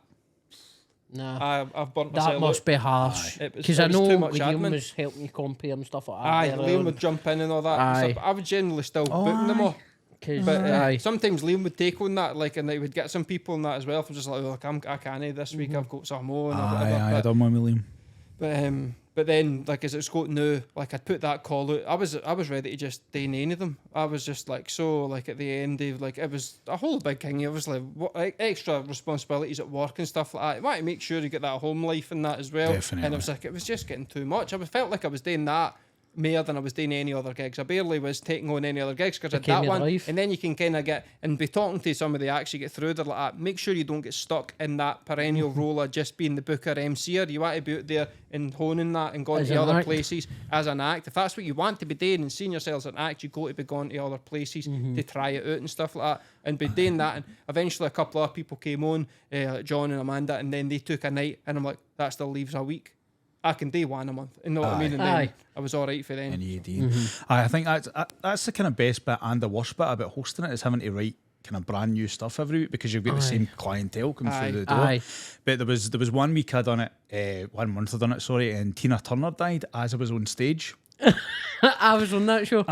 I've burnt myself. That must be harsh. Because I know Liam was helping you compare and stuff like that. Liam would jump in and all that. And stuff. I would generally still book them all. But sometimes Liam would take on that, like, and they would get some people in that as well. If I'm just like, look, I can't this week. I've got some on. I done one with Liam. But then, like, as it's got now, like, I'd put that call out. I was ready to just do any of them. I was just like, so, like, at the end of, like, it was a whole big thing. Obviously, like, extra responsibilities at work and stuff like that. You want to make sure you get that home life and that as well. Definitely. And it was like, it was just getting too much. I felt like I was doing that more than I was doing any other gigs. I barely was taking on any other gigs because I had that one. Life. And then you can kind of get, and be talking to some of the acts you get through, they're like, make sure you don't get stuck in that perennial role of just being the booker MCer. You want to be out there and honing that and going to other places as an act. If that's what you want to be doing and seeing yourself as an act, you go to be going to other places to try it out and stuff like that. And be doing that, and eventually a couple of other people came on, like John and Amanda, and then they took a night, and I'm like, that still leaves a week. I can do one a month, you know what I mean? And then I was all right for them. And you did. I think that's the kind of best bit and the worst bit about hosting it is having to write kind of brand new stuff every week because you've got the same clientele coming through the door. But there was 1 week I done it, 1 month I done it, sorry, and Tina Turner died as I was on stage. I was on that show.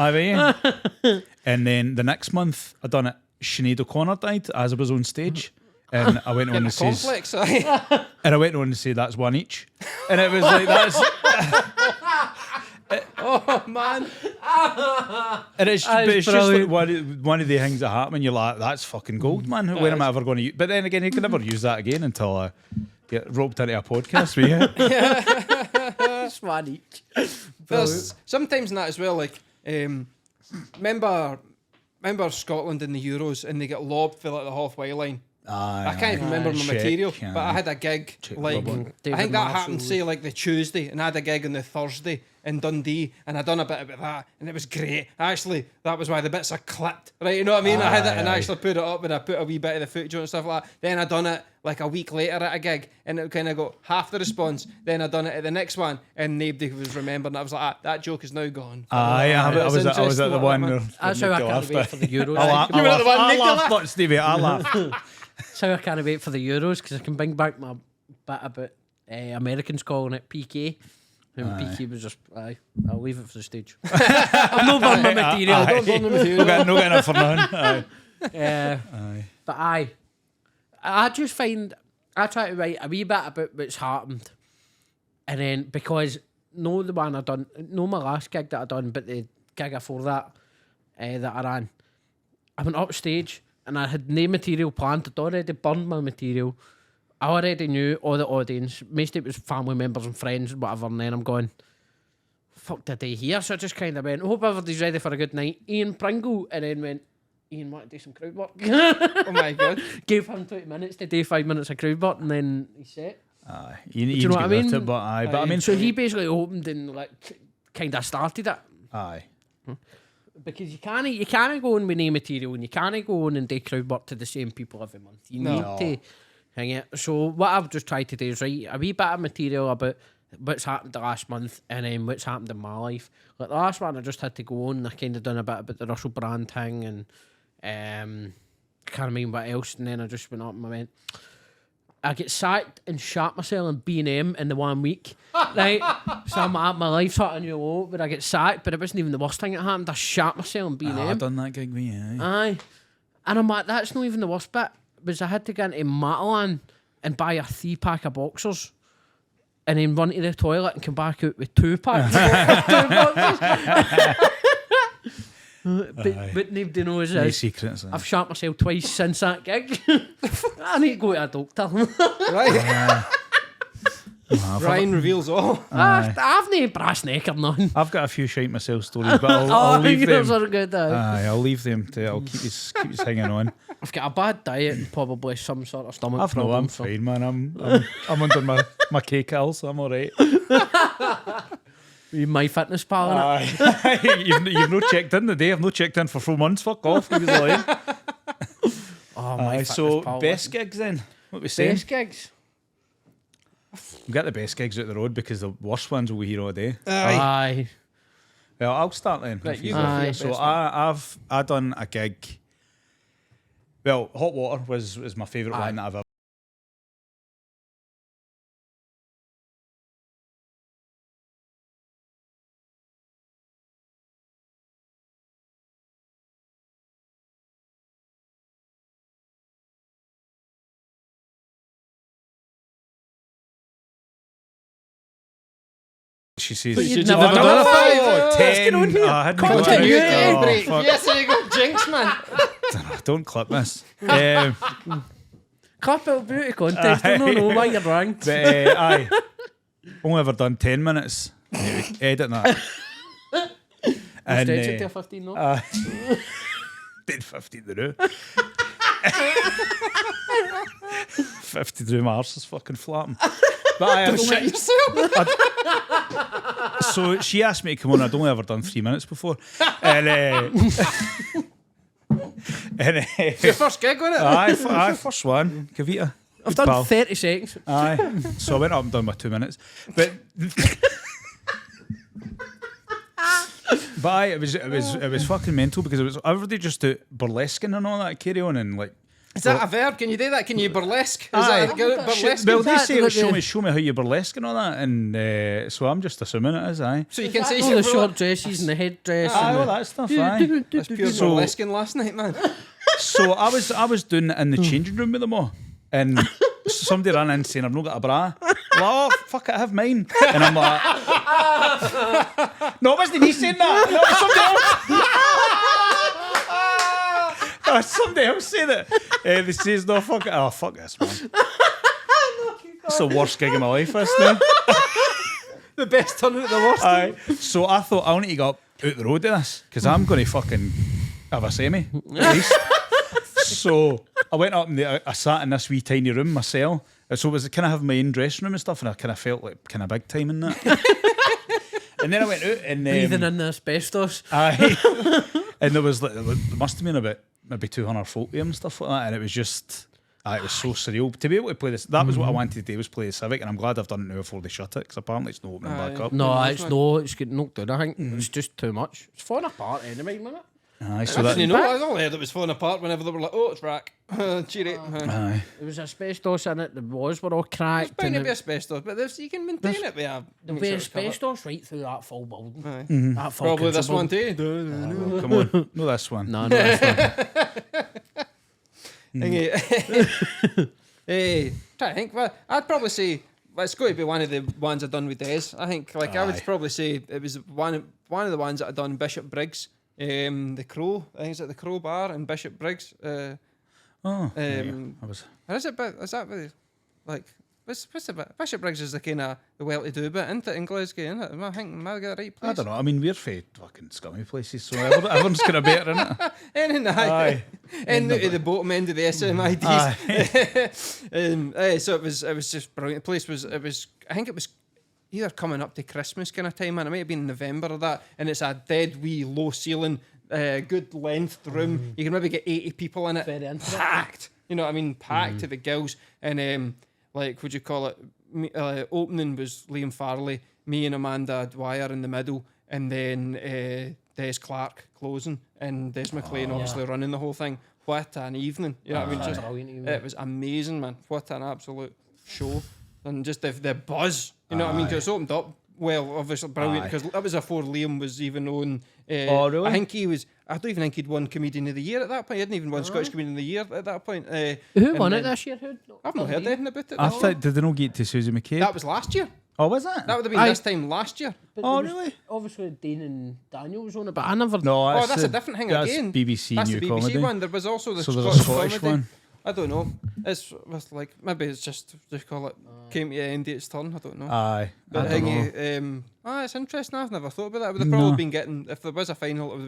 And then the next month I done it, Sinead O'Connor died as I was on stage. And I went on to say, and I went on to say that's one each, and it was like that's. Oh man! And it's just like one of the things that happen. And you're like, that's fucking gold, man. When am I ever going to use? But then again, you can never use that again until I get roped into a podcast with you. It's one each. There's sometimes in that as well. Like, remember Scotland in the Euros, and they get lobbed for like the halfway line. I can't even remember my material, but I had a gig like I think that happened say like the Tuesday, and I had a gig on the Thursday in Dundee, and I done a bit about that, and it was great. Actually, that was why the bits are clipped, right? You know what I mean? I had it and I actually put it up, and I put a wee bit of the footage on and stuff like that. Then I done it like a week later at a gig, and it kind of got half the response. Then I done it at the next one, and nobody was remembering. I was like, that joke is now gone. I was at the one. That's how I can't wait for the Euros. You were at the one, I laugh, Stevie. I laugh. That's how I can't wait for the Euros because I can bring back my bit about Americans calling it PK. And PK was just, I'll leave it for the stage. I'm not burning my material. I don't burn the material. No getting it for none. But I just find, I try to write a wee bit about what's happened. And then, because no the one I done, no my last gig that I done, but the gig before that, that I ran, I went up stage, and I had no material planned. I'd already burned my material. I already knew all the audience. Most of it was family members and friends and whatever. And then I'm going, fuck the day here. So I just kind of went, hope everybody's ready for a good night. Ian Pringle. And then went, Ian wanted to do some crowd work. Oh my god. Gave him 20 minutes to do 5 minutes of crowd work, and then he set. Aye. Do you know what I mean? It, but aye. But I mean, So he basically opened and like kind of started it. aye. Because you can't go on with new material, and you can't go on and do crowd work to the same people every month. You No. need to hang it. So what I've just tried to do is write a wee bit of material about what's happened the last month and then what's happened in my life. Like the last one, I just had to go on. I kind of done a bit about the Russell Brand thing, and I can't remember what else. And then I just went up and I went, I get sacked and shot myself in B&M in the 1 week. Right? So I'm at my life's hot a new low, but I get sacked, but it wasn't even the worst thing that happened. I shot myself in B&M. I done that gig with you. Aye. And I'm like, that's not even the worst bit. Was I had to go into Matalan and buy a 3-pack of boxers and then run to the toilet and come back out with 2 packs. But nobody knows No this. secrets. I've shot myself twice since that gig. I need to go to a doctor. Right. Ryan reveals all. I've no brass neck or nothing. I've got a few shite myself stories, but I'll leave them. Those are good. Aye, I'll leave them to. I'll keep us hanging on. I've got a bad diet and probably some sort of stomach I've no, problem. I'm fine, man. I'm under my cake hill, so I'm all right. You my fitness pal, innit? Aye. you've no checked in today. I've no checked in for 4 months. Fuck off. He was like, Oh, my fitness so pal. best gigs then. What we saying? Best gigs. We got the best gigs out the road because the worst ones will be here all day. Aye. Well, I'll start then. Right, if you go. go for your Aye. best So one. I done a gig. Well, Hot Water was my favourite Aye. one that I've ever. She says, But you'd "Oh, never no, done a five. 10. on here. I hadn't got it. Continuity Oh, break. fuck. Yes, there you go. Jinx, man. Don't clip this. Capital beauty contest. I don't know why you're ranked. But aye, only ever done 10 minutes. Edit that. And Stretch it to a 15 no? did 50 to do. 50 to do my arse is fucking flapping. But I Shit yourself. so she asked me to come on. I'd only ever done 3 minutes before, and It's your first gig, wasn't it? aye, first one, Kavita. I've Good done pal. 30 seconds. Aye, so I went up and done my 2 minutes, but aye, it was fucking mental because it was everybody just do burlesquing and all that, carry on and like. Is that a verb? Can you do that? Can you burlesque? Is Aye. that good? Burlesque? Well, they that say like show me how you burlesque and all that, and so I'm just assuming it is. Aye, So you can say All the short dresses and the headdress. aye, and all that stuff. Aye. That's pure So- burlesquing last night, man. So I was doing it in the changing room with them all, and somebody ran in saying I've not got a bra. Well, oh, fuck it, I have mine. And I'm like, no, it wasn't me saying that. No, it was somebody else. No, somebody else said it. They says no, fuck it. Oh, fuck this, man. It's the worst gig of my life, this now. The best turn out the worst. Aye. So I thought I need to go up out the road to this because I'm going to fucking have a semi at least. So I went up and I sat in this wee tiny room myself. So it was kind of having my own dressing room and stuff, and I kind of felt like kind of big time in that. And then I went out and breathing in the asbestos. aye, and there was like there must have been about maybe 200 folk there and stuff like that, and it was just. It was so surreal to be able to play this. That was what I wanted to do, was play the Civic, and I'm glad I've done it now before they shut it because apparently it's not opening back up. No, it's no, it's getting knocked down. I think it's just too much. It's falling apart anyway, isn't it? Aye, so You that. know, I only heard it was falling apart whenever they were like, "Oh, it's rack." Cheer it. Aye. There was asbestos in it. The walls were all cracked. Bound to and be asbestos, but you can maintain it with a. There'll be asbestos right through that full building. Aye. That full Probably this council one building. too. Come on, no this one. No, this one. Hey, trying to think. Well, I'd probably say it's going to be one of the ones I've done with Des. I think, like, I would Aye. probably say it was one of the ones that I've done Bishop Briggs, the Crow. I think it's at the Crow Bar in Bishop Briggs. Oh, I was. I was. Or is it? Is that with, like Bishop Briggs is the kind of the well-to-do bit, isn't it, in Glasgow, isn't it? I think, am I got the right place? I don't know. I mean, we're from fucking scummy places, so everyone's kind of better, isn't it? Aye. End out of the bottom end of the SMIDs. So it was just brilliant. The place was, I think it was either coming up to Christmas kind of time, and it might have been November or that, and it's a dead wee low ceiling, good length room. You can maybe get 80 people in it. Very intimate. Packed. You know what I mean? Packed to the gills. And like, would you call it? Opening was Liam Farley, me and Amanda Dwyer in the middle, and then Des Clark closing, and Des McLean obviously running the whole thing. What an evening! You know what I mean? Just, it was amazing, man. What an absolute show, and just the buzz. You know what I mean? Just opened up. Well, obviously brilliant, because that was before Liam was even on. Really? I think he was. I don't even think he'd won Comedian of the Year at that point. He hadn't even won Scottish Comedian of the Year at that point. Who won it this year? I've not heard anything about it. I thought, did they not get to Susie McCabe? That was last year. Oh, was it? That would have been this time last year. Oh, really? Obviously, Dean and Daniel was on it, but I never. No, That's a different thing that's again. BBC That's New the BBC Comedy. one. There was also the So there's a Scottish Scottish comedy. one. I don't know. It's like, maybe it's just they call it came to the end of its turn. I don't know. Aye. But I don't know. it's interesting. I've never thought about that. But they've probably been getting, if there was a final,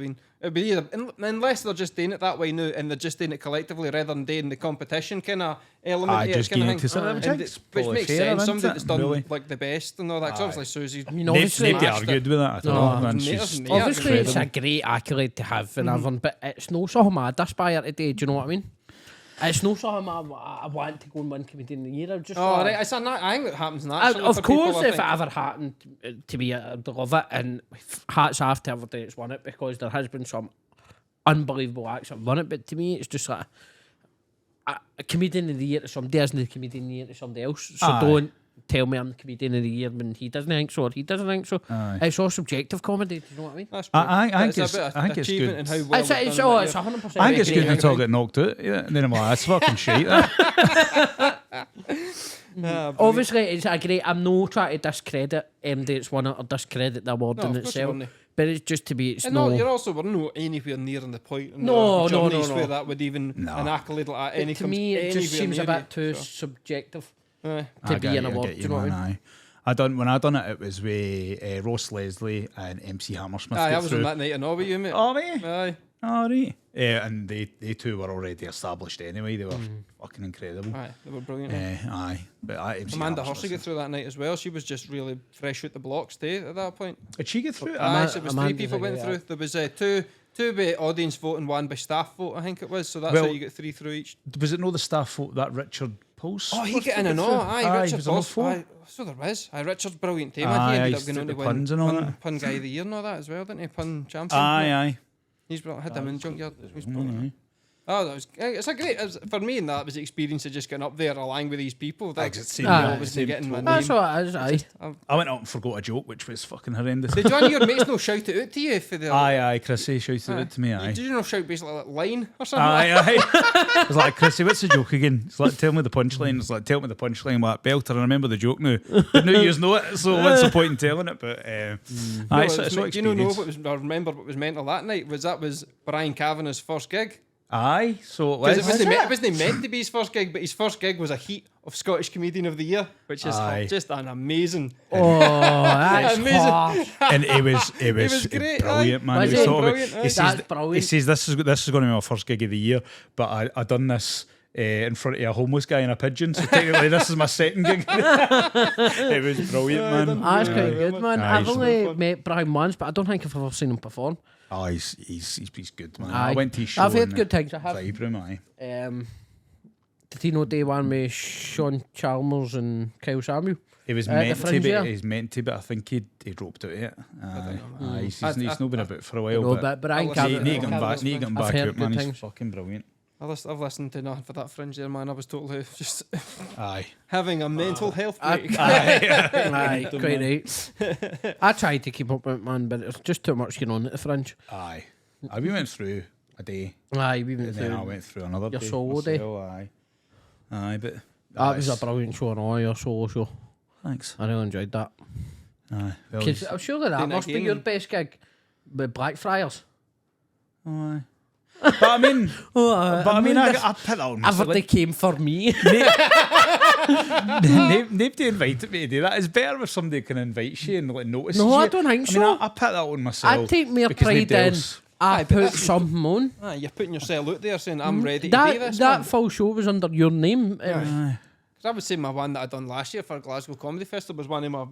it'd be either, unless they're just doing it that way now and they're just doing it collectively rather than doing the competition kind of element. Aye, just kind getting of to some thing. Which makes sense. Somebody that's done like the best and all that. 'Cause obviously Susie. I mean, obviously, Nobody argued with that at all. No, And there's she's no- obviously it's a incredible. great accolade to have and everything, but it's no something I aspire today. Do you know what I mean? It's no something I want to go and win Comedian of the Year. I just Right. I think it happens naturally. of for course, people, I if it think. ever happened to be, I'd love it. And hats off to everybody that's won it, because there has been some unbelievable acts that have won it. But to me, it's just like a Comedian of the Year to somebody isn't the Comedian of the Year to somebody else. So don't tell me I'm the Comedian of the Year when he doesn't think so or he doesn't think so. It's all subjective comedy. Do you know what I mean? That's true. I think It's a bit of I think it's achievement good. in how well It's they've done it, 100%. I think it's good agree. until I get knocked out. Yeah, and then I'm like, that's fucking shit. That. Obviously, it's a great. I'm no trying to discredit MD that's won it or discredit the award No, in of course you itself. wouldn't. But it's just to be. It's And no. no, we're not anywhere near on the point. In No, the no, journeys no. where that would even an accolade like that. Any To me, it just seems a near bit too so. subjective Aye. to be an award. Do you know what I mean? When I done it, it was with Ross Leslie and MC Hammersmith. Aye, I get was through. on that night in Abbey, you mate. Oh, me? Aye. Oh, right. Yeah, and they two were already established anyway. They were fucking incredible. Aye, they were brilliant. Aye. But MC Amanda Hammersmith- Hursey got through that night as well. She was just really fresh out the blocks too at that point. Did she get through? Aye, so it was three Amanda's people a went great through. act. There was two by audience vote and one by staff vote, I think it was. So that's Well- how you get three through each. Was it no the staff vote that Richard Pulse? Oh, he was get in to and get all. through? Aye, Richard was there no Boss. four? Aye, so there was. Aye, Richard's brilliant team. Aye, He ended aye, up going on to the win puns and all that. pun guy of the year and all that as well, didn't he? Pun champion. Aye. He's brilliant. Had him in Junkyard. He's brilliant. Oh, that was. It's a great. For me, and that was the experience of just getting up there along with these people. That Same Aye. obviously getting my That's name. what it is. Aye. I went up and forgot a joke, which was fucking horrendous. Did one of your mates no shout it out to you for the? Aye, Chrissy shouted it to me, aye. Did you not shout basically like line or something? Aye. I was like, Chrissy, what's the joke again? It's like, tell me the punchline. It's like, tell me the punchline. Like, Belter, I remember the joke now. But now you know it, so what's the point in telling it? But, aye, it's what Do you know experience. what was? I remember what was mental that night was Brian Kavanagh's first gig. Aye, so it Because was. it wasn't meant to be his first gig, but his first gig was a heat of Scottish Comedian of the Year, which is Aye. just an amazing. Oh, that's Amazing. harsh. And it was was great, brilliant, aye. man. Was He was it? talking about- Brilliant, aye. he says, That's brilliant. he says this is going to be my first gig of the year, but I done this in front of a homeless guy in a pigeon, so technically this is my second gig. It was brilliant, man. That's quite good, man. Aye, I've he's only met Brian once, but I don't think I've ever seen him perform. Oh, he's good, man. Aye. I went to his show. I've heard in good things. I have. Vibram, aye. Did he know day one with Sean Chalmers and Kyle Samuel? He was the meant to Fringe, be. yeah. He's meant to, but I think he dropped out of it. Aye, he's I- not been about for a while. No, but but Brian I'll Cavan. need to get him back. Need to get him I've back heard out, man. good He's things. fucking brilliant. I've listened to nothing for that Fringe there, man. I was totally just Aye. having a mental health break. Aye, quite right. I tried to keep up with it, man, but it's just too much going on at the Fringe. Aye. We went through a day, Aye, we went and then I through. went through another Your day. solo day? myself, Aye. Aye, but That was a it's- brilliant show and all, your solo show. Thanks. I really enjoyed that. Aye. Well, Because I'm sure that Doing it must be again. your best gig with Blackfriars. aye. But I mean, I put that on. Everybody came for me. Nobody invited me to do that. It's better if somebody can invite you and like notice you. No, I don't think so. I put that on myself. I take more because pride nobody in else- I put something on. You're putting yourself out there saying, I'm ready to do this. That full show was under your name. Because I would say my one that I done last year for Glasgow Comedy Festival was one of my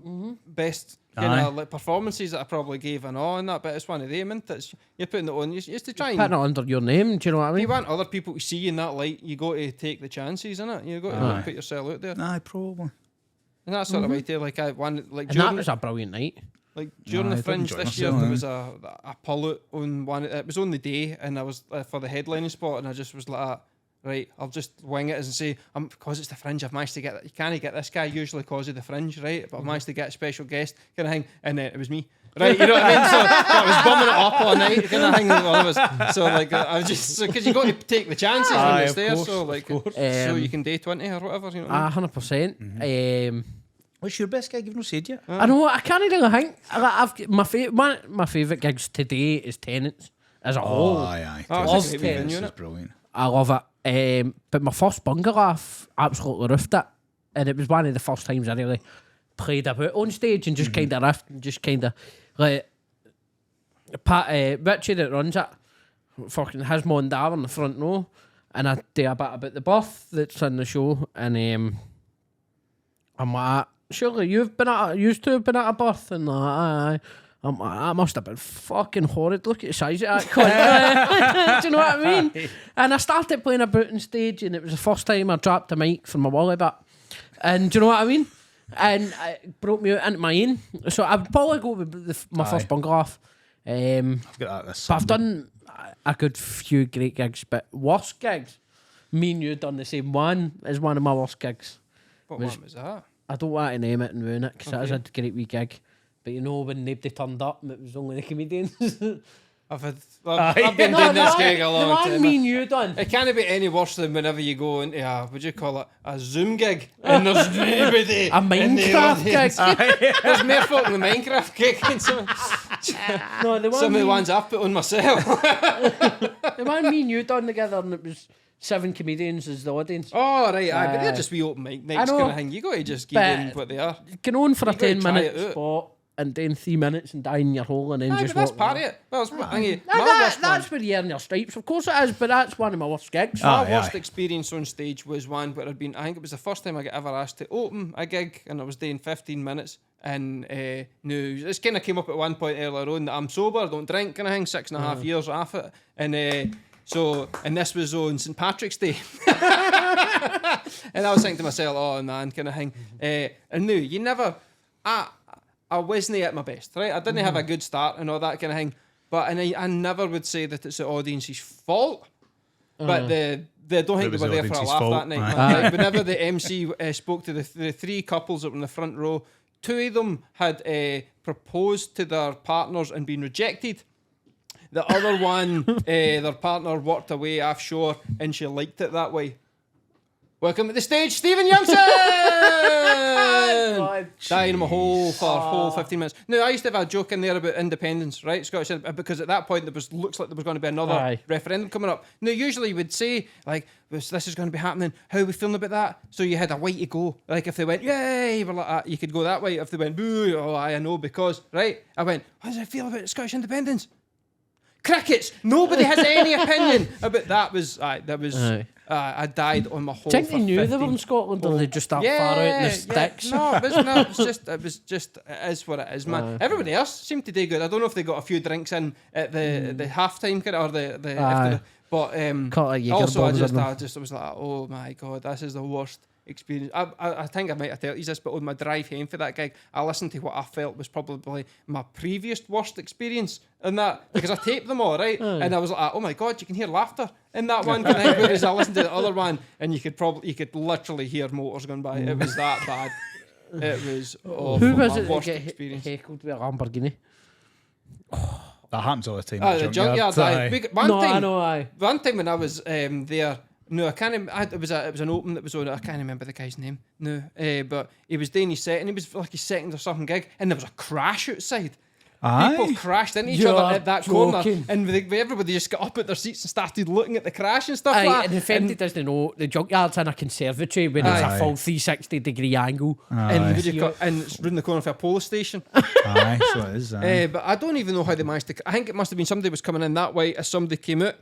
best like performances that I probably gave and all and that, but it's one of them, and you're putting it on. You used to try Putting it and under your name, do you know what I if mean? you want other people to see you in that light, you got to take the chances, innit? You got to like, put yourself out there. Aye, probably. And that sort of way too. Like I one like And that during was a brilliant night. during Aye, I the did Fringe enjoy this year, myself, there was a pull-out on one. It was on the day, and I was for the headlining spot, and I just was like, right, I'll just wing it and say, because it's the Fringe, I've managed to get. You can't get this guy usually because of the Fringe, right? But I've managed to get a special guest kind of thing, and it was me. Right, you know what I mean? So I was bumming it up all night, kind of thing. One of us. So like, I was just because you got to take the chances when it's of there. course, So like, so you can day 20 or whatever. You know what I mean? 100%. What's your best gig? You've not said yet. I know. I can't really think. My favourite gigs today is Tenants as a whole. Aye. Oh, Love it's a great Tenants. venue, This is brilliant. I love it. But my first bungalow, absolutely roofed it, and it was one of the first times I really played about on stage and just kind of riffed and just kind of like Richie that runs it, fucking his mum and dad on the front row, and I do a bit about the birth that's in the show, and I'm like, surely used to have been at a birth, and like, I'm like, that must have been fucking horrid. Look at the size of that cunt. Do you know what I mean? And I started playing about on stage, and it was the first time I dropped the mic from my wallet bit. And do you know what I mean? And it broke me out into my own. So I'd probably go with my first bungalow. I've got that this But I've Sunday. done a good few great gigs, but worst gigs. Me and you done the same one as one of my worst gigs. What one was that? I don't want to name it and ruin it because it is a Okay. great wee gig. But you know when nobody turned up and it was only the comedians. I've been doing this gig a long the time. one me and you done. It can't be any worse than whenever you go into would you call it, a Zoom gig, and there's nobody. A Minecraft gig. There's more folk in the Minecraft gig than some No, the of one the me, ones I've put on myself. the one me and you done together, and it was 7 comedians as the audience. Oh, right, but they're just wee open mic nights know, kind of thing. You got to just give but- them what they are. Going on for a You gotta 10 try minute it out. spot and then 3 minutes and dying your hole and then Aye, just but that's walk part of away. it. Well, it's thingy, Now my that- worst one. that's where you earn your stripes. Of course it is, but that's one of my worst gigs. My Aye, worst aye. experience on stage was one where I'd been, I think it was the first time I got ever asked to open a gig, and I was doing 15 minutes. And this kind of came up at one point earlier on that I'm sober, don't drink, kind of thing, 6.5 years off it. And and this was on St. Patrick's Day. And I was thinking to myself, oh man, kind of thing. And no, you never, I wasn't at my best, right? I didn't have a good start and all that kind of thing. But I never would say that it's the audience's fault. But they don't think It was they were the there for a audience's laugh fault. that night. Aye. Like, whenever the MC spoke to the 3 couples that were in the front row, 2 of them had proposed to their partners and been rejected. The other one, their partner worked away offshore and she liked it that way. Welcome to the stage, Stephen Youngson! Dying my hole for a whole 15 minutes. Now, I used to have a joke in there about independence, right? Scottish, because at that point looks like there was going to be another Aye. referendum coming up. Now, usually you would say, like, this is going to be happening. How are we feeling about that? So you had a way to go. Like, if they went, yay, you were like that, you could go that way. If they went, boo, oh, I know, because, right? I went, how does it feel about Scottish independence? Crickets. Nobody has any opinion about that. Aye. I died on my whole. Do you think for they knew they were 15 in Scotland or they just that far out in the sticks? No, it was just it is what it is, man. Everybody else seemed to do good. I don't know if they got a few drinks in at the halftime or the after the, but Caught like Jaeger also I bombs in them. just was like, oh my god, this is the worst experience. I think I might have told you this, but on my drive home for that gig, I listened to what I felt was probably my previous worst experience in that, because I taped them all, right? And I was like, oh my god, you can hear laughter in that one, whereas I listened to the other one and you could literally hear motors going by. It was that bad. It was awful. Who was My it that worst get experience. heckled with a Lamborghini? That happens all the time. The junkyard. I know, aye. One time when I was there, no, I can't. It was an open that was on. I can't remember the guy's name. No, but he was doing his set, and he was like his second or something gig, and there was a crash outside. People crashed into each other at that corner, joking. and everybody just got up at their seats and started looking at the crash and stuff Aye, like and that. the Fendi doesn't know the junkyard's in a conservatory when it's a Aye. full 360-degree angle. And it's round the corner for a police station. Aye, so it is. But I don't even know how they managed to. I think it must have been somebody was coming in that way as somebody came out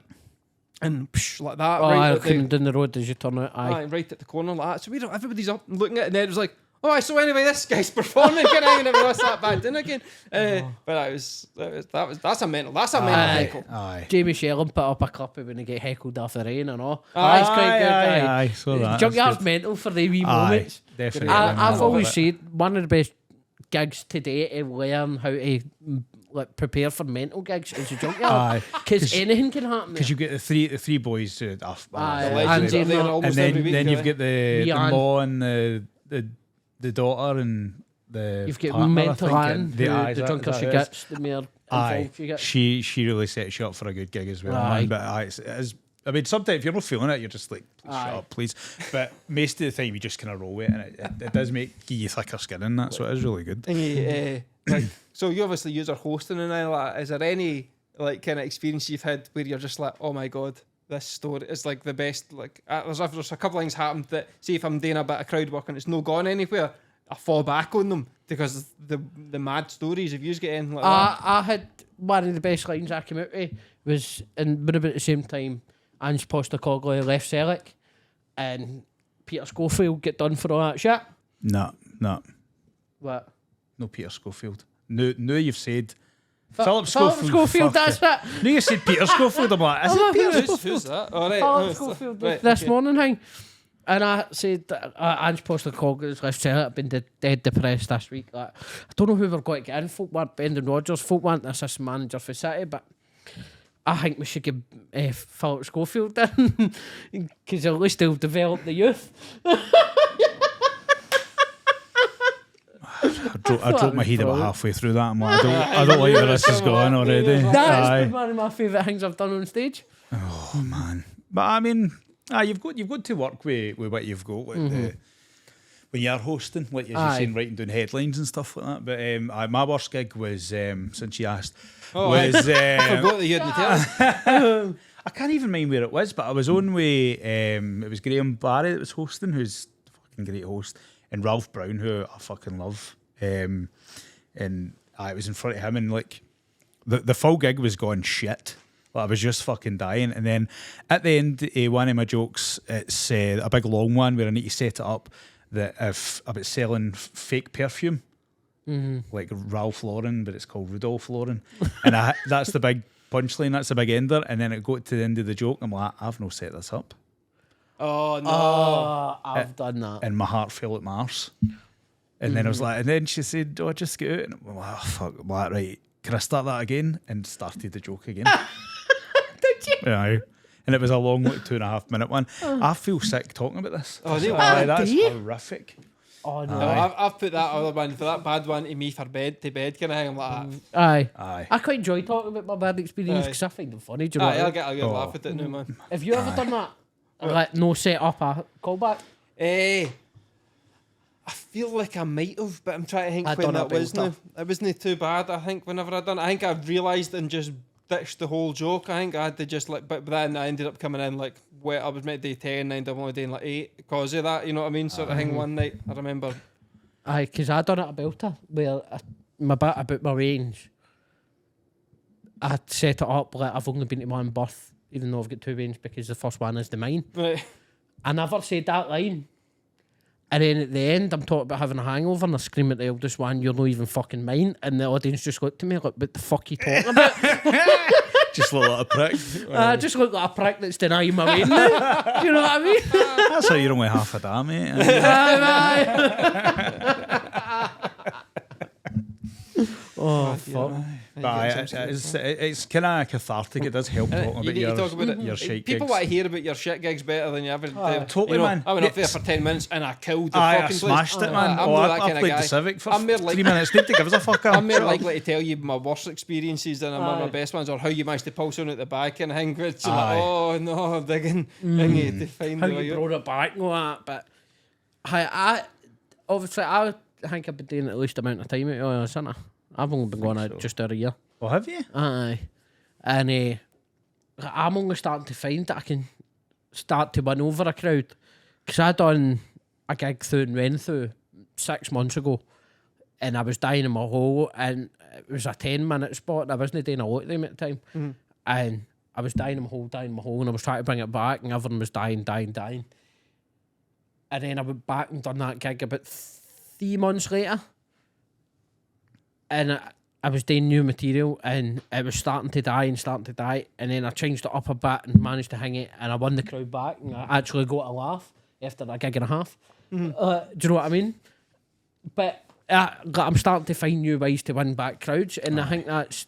and like that. Oh, right aye, at coming down the road as you turn out. Aye. right at the corner like that. So everybody's up and looking at it, and then it was like, oh, so anyway, this guy's performing, and I never was that back in again. But that's a mental heckle. Aye. Jamie Sherlin put up a clip of when they get heckled off the rain and all. Aye, It's quite good. Aye, so that. Junkyard's mental for the wee moments. Definitely. I've always said one of the best gigs today to learn how to prepare for mental gigs is a junkyard, because anything can happen. Because you get the three boys, Legends Andy are there and almost and every week. then you've got the Leanne. mom and the daughter and the You've got partner, mental I think, hand. and The drunker she gets, the more involved she gets. she really sets you up for a good gig as well, Aye. man. But it is, I mean, sometimes if you're not feeling it, you're just like, shut up, please. But most of the time, you just kind of roll with it, and it does give you thicker skin in that, so it is really good. And you, so you obviously use our hosting and all that. Is there any like kind of experience you've had where you're just like, oh my god, this story is like the best? Like, there's a couple things happened that, see, if I'm doing a bit of crowd work and it's not gone anywhere, I fall back on them because the mad stories. If you get in like that, I had one of the best lines I came out with was in about the same time Ange Postecoglou left Celtic and Peter Schofield get done for all that shit. No, What? no Peter Schofield. No, you've said Philip Schofield. Schofield, fuck that's it. it. No, you said Peter Schofield. I'm like, is it Peter? who's that? All right, Philip Schofield right, this okay. morning thing. And I said that Ange Postecoglou's left Celtic. I've been dead depressed this week. Like, I don't know who we're going to get in. Folk want Brendan Rodgers. Folk want the assistant manager for City, but I think we should give Philip Schofield in because at least he'll develop the youth. I dropped my head about halfway through that. I'm like, I don't like where this is going already. That's Aye. been one of my favourite things I've done on stage. Oh man, but I mean, you've got to work with what you've got. Like when you're hosting, like you're saying, writing down headlines and stuff like that. But my worst gig was since you asked, I forgot that you hadn't tell us. I can't even mind where it was, but I was on with it was Graham Barry that was hosting, who's a fucking great host, and Ralph Brown, who I fucking love. And I was in front of him, and like the full gig was going shit. Like, I was just fucking dying. And then at the end, one of my jokes, it's a big long one where I need to set it up that if about selling fake perfume, like Ralph Lauren, but it's called Rudolph Lauren, and that's the big punchline, that's the big ender. And then it got to the end of the joke, I'm like, I've no set this up, Oh no! I've done that. and my heart fell at Mars. And then I was like, and then she said, "Oh, just get out." And I'm like, "Oh fuck!" I'm like, right, can I start that again? And started the joke again. Did you? Yeah, and it was a long, like 2.5 minute one. I feel sick talking about this. Oh, they Aye, were. that's Do you? horrific. Oh no. No, I've put that other one for that bad one to me for bed to bed kind of thing. I'm like, Aye. I quite enjoy talking about my bad experience Aye. because I find them funny. Do you know I'll what get a good laugh at it now, man. Have you ever done that? Like, no set up a callback? I feel like I might have, but I'm trying to think I'd when done it that was. belter. Now it wasn't too bad. I think whenever I done, I think I realised and just ditched the whole joke. I think I had to just like, but then I ended up coming in like, where I was meant to do 10, and I'm only doing like 8 because of that. You know what I mean? Sort of thing. One night, I remember. Aye, because I done it at belter where my bit about my range, I had set it up like I've only been to one birth, even though I've got 2 range because the first one is the mine. Right. I never said that line. And then at the end, I'm talking about having a hangover and I scream at the eldest one, "You're not even fucking mine." And the audience just looked at me like, "What the fuck are you talking about?" Just look like a prick. I just look like a prick that's denying my weight now. Do you know what I mean? That's how you're only half a damn, mate. Oh, fuck. But it's kind of cathartic. It does help talking You about need to talk about it. your shite People gigs. want to hear about your shit gigs better than you ever do. Totally, You know, man. I went up there Yes. for 10 minutes and I killed the I fucking smashed place. it, man. I'm Oh, not I that kind of played guy. the Civic for I'm more 3 minutes. Nobody gives a fuck. I'm more Shut up. likely to tell you my worst experiences than one of my best ones, or how you managed to pull someone at the back and hang. Which you're like, oh no, digging thingy to find How the way you out. brought it back and all that. But I obviously, I think I've been doing it at least amount of time, isn't I? I've only been going out just a year. Oh, have you? Aye. And I'm only starting to find that I can start to win over a crowd. Because I done a gig through and ran through 6 months ago, and I was dying in my hole, and it was a 10-minute spot, and I wasn't doing a lot of them at the time. Mm-hmm. And I was dying in my hole, and I was trying to bring it back, and everyone was dying. And then I went back and done that gig about 3 months later, and I was doing new material, and it was starting to die, and then I changed it up a bit and managed to hang it, and I won the crowd back, and I actually got a laugh after a gig and a half. Mm-hmm. Do you know what I mean? But I'm starting to find new ways to win back crowds, and I think that's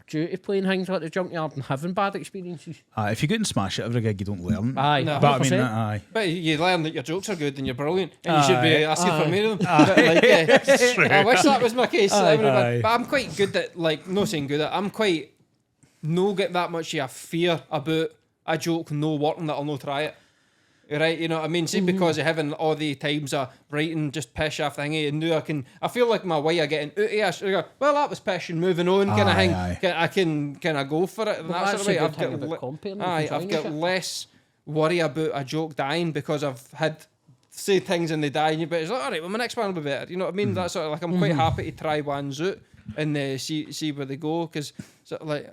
due to playing things like the Junkyard and having bad experiences. If you go and smash it every gig, you don't learn. Aye, No. But I mean, 100%. aye. But you learn that your jokes are good and you're brilliant, and you should Aye. be asking for more of them. But, like, I wish that was my case. Aye. But I'm quite good at, like, no saying good at, I'm quite no get that much of a fear about a joke no working that I'll no try it. Right, you know what I mean? See, because of having all the times of writing just pish off thingy, and now I feel like my way of getting out of it, I go, well, that was pish and moving on, kind of thing. Aye. I can kind of go for it. And Well, that that's sort of way. a good thing about comparing and I've trying got shit. less worry about a joke dying because I've had say things and they die, and but it's like, all right, well, my next one will be better. You know what I mean? That's sort of like, I'm quite happy to try ones out and see where they go, because sort of like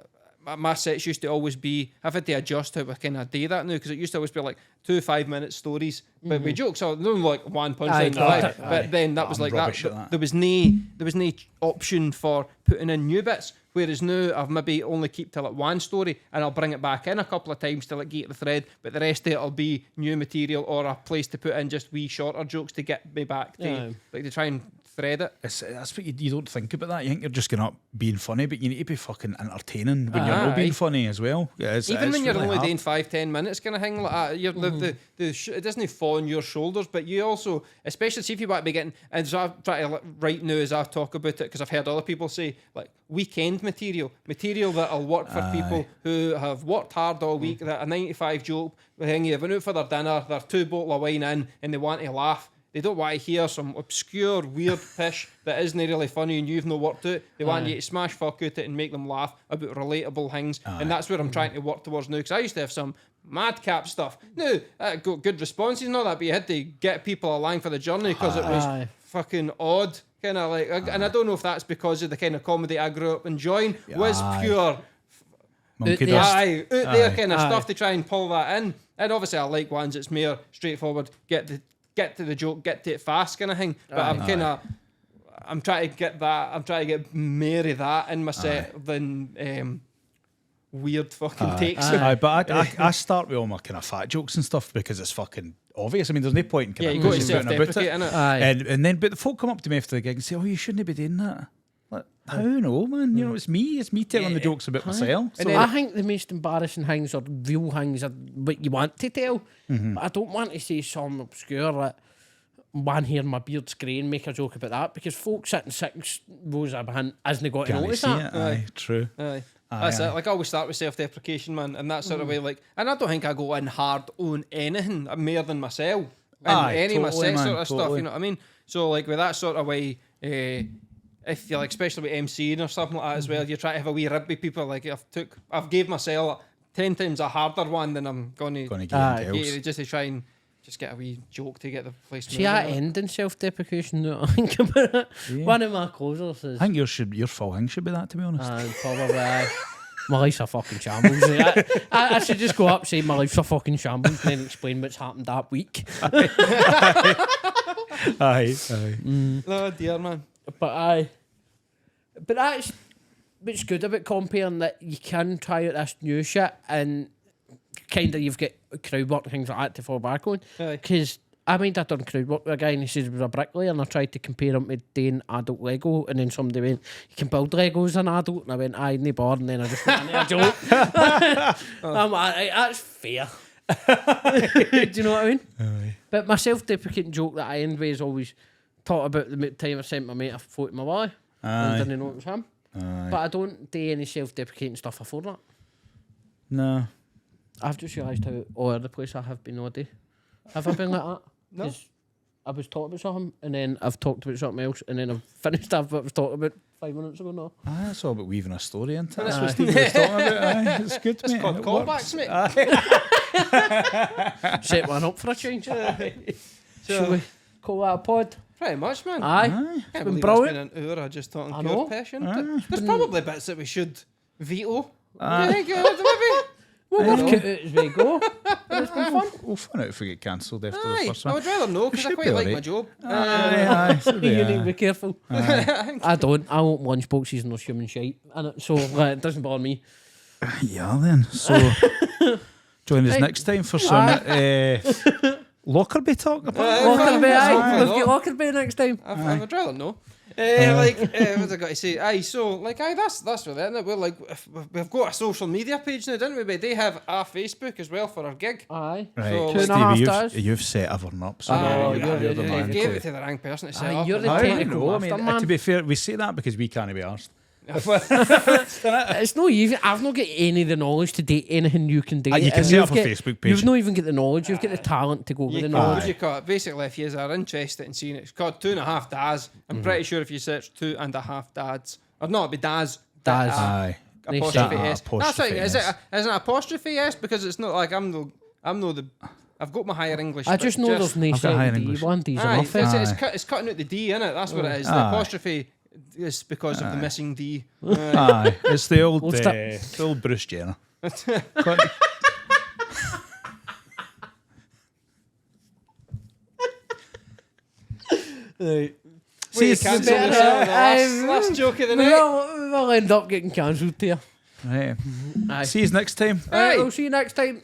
my sets used to always be, I've had to adjust how I kind of do that now, because it used to always be like 2 5-minute stories, but with jokes, so no like one punchline. Aye. But then that was I'm like rubbish that. at that. There was no option for putting in new bits. Whereas now I've maybe only keep to like one story, and I'll bring it back in a couple of times to like get the thread, but the rest of it'll be new material or a place to put in just wee shorter jokes to get me back to like to try and thread it. That's what you don't think about that. You think you're just going up being funny, but you need to be fucking entertaining when you're Aye. not being funny as well. Yeah, Even when you're really only hard. doing 5-10 minutes kind of thing like that, you're it doesn't fall on your shoulders, but you also, especially see if you want to be getting, and so I try to right now as I talk about it, because I've heard other people say like weekend material that'll work for people who have worked hard all week, that a 9 to 5 joke thing, they've been out for their dinner, they're 2 bottles of wine in, and they want to laugh. They don't want to hear some obscure, weird pish that isn't really funny and you've no worked out. They want you to smash fuck out it and make them laugh about relatable things. And that's where I'm trying to work towards now, because I used to have some madcap stuff. No, got good responses and all that, but you had to get people along for the journey because it was fucking odd. Kind of like, and I don't know if that's because of the kind of comedy I grew up enjoying, was pure Monkey Out dust. out there kind of stuff to try and pull that in. And obviously I like ones that's more straightforward, get to the joke, get to it fast kind of thing. But I'm trying to get that, I'm trying to get more of that in my set than weird fucking takes. But I start with all my kind of fat jokes and stuff because it's fucking obvious. I mean, there's no point in kind You of got to pushing about self-deprecate, innit? And then, but the folk come up to me after the gig and say, "Oh, you shouldn't be doing that." Like, how no, man? You know, it's me telling the jokes about myself. So I think the most embarrassing things or real things are what you want to tell. But I don't want to say some obscure like one here my beard's grey and make a joke about that, because folks sitting 6 rows behind hasn't got to Can I notice see that. it? Aye, true. That's it. Like I always start with self-deprecation, man, and that sort of way. Like, and I don't think I go in hard on anything more than myself. And any of my totally, sex man, sort of stuff, totally. you know what I mean? So like with that sort of way, if you like, especially with MCing or something like that as well, you try to have a wee rib with people. Like I've gave myself 10 times a harder one than I'm gonna Going to get get, just to try and just get a wee joke to get the place See, I end in self-deprecation now. I think about it. Yeah. One of my closers is I think your full thing should be that, to be honest. probably my life's a fucking shambles. I should just go up, say my life's a fucking shambles, and then explain what's happened that week. Aye. Oh dear, man. But that's what's good about comparing, that you can try out this new shit and kind of you've got crowd work and things like that to fall back on. Because I done crowd work with a guy and he says he was a bricklayer, and I tried to compare him to doing adult Lego, and then somebody went, "You can build Lego as an adult," and I went, "Aye, no bored," and then I just went into a joke. I'm like, that's fair. Do you know what I mean? Aye. But my self-deprecating joke that I end with is always talk about the time I sent my mate a photo of my wife and didn't know it was him. But I don't do any self-deprecating stuff before that. No. I've just realised how all over the place I have been all day. Have I been like that? No. I was talking about something, and then I've talked about something else, and then I've finished up what I was talking about 5 minutes ago now. Aye, it's all about weaving a story into it. That's what Steve was talking about. Aye, it's good, mate. Called It callbacks, works. mate. Set one up for a change. Shall we call that a pod? Pretty much, man. Aye. Aye. Can't been believe brilliant. It's been an hour of just talking I pure know. passion. Aye. There's probably bits that we should veto. Aye. You think, maybe? We'll I work know. it out as we go. It's been fun. We'll find out if we get cancelled after the Aye, first I one. would rather know because I should quite be like my alright. job. Aye, so You need to yeah. be careful. I don't. I want lunch boxes and no human shite in it, so it doesn't bother me. Yeah, then. So, join us Right. next time for some Lockerbie talk. Lockerbie, aye. Hopefully We'll get Lockerbie next time. I would rather know. What's I got to say? Aye, so like, aye, that's really it. Isn't it? We're like, we've got a social media page now, didn't we? But they have a Facebook as well for our gig. Aye. Right, So, 2.5 Stevie, stars. you've set everything up. So Oh, you're you're the the- man. They gave it to the wrong person to set Aye, up. you're the I technical know, after, man. to be fair, we say that because we can't be arsed. It's no even. I've not got any of the knowledge to date anything you can date. You can And set up you've a got- Facebook page. You've not even got the knowledge. You've got the talent to go with the You knowledge. you call it? Basically, if you are interested in seeing it, it's called 2.5 Dads. I'm pretty sure if you search 2.5 Dads, or no, it'd be Daz. Daz. Aye. Apostrophe That S. That's apostrophe right. Is S. it an apostrophe S? Because it's not like I'm no the. I've got my higher English. I but just know there's no I've got higher second D. English. One D's Aye, enough. it's cutting out the D in it. That's what it is. The Aye. apostrophe is because of the missing D. Aye, it's the old, We'll the old Bruce Jenner. Right. See, Wait, cancel better- yourself. Aye, Last joke of the We night. will end up getting cancelled here. Right. Aye. See you next time. Right, we'll see you next time.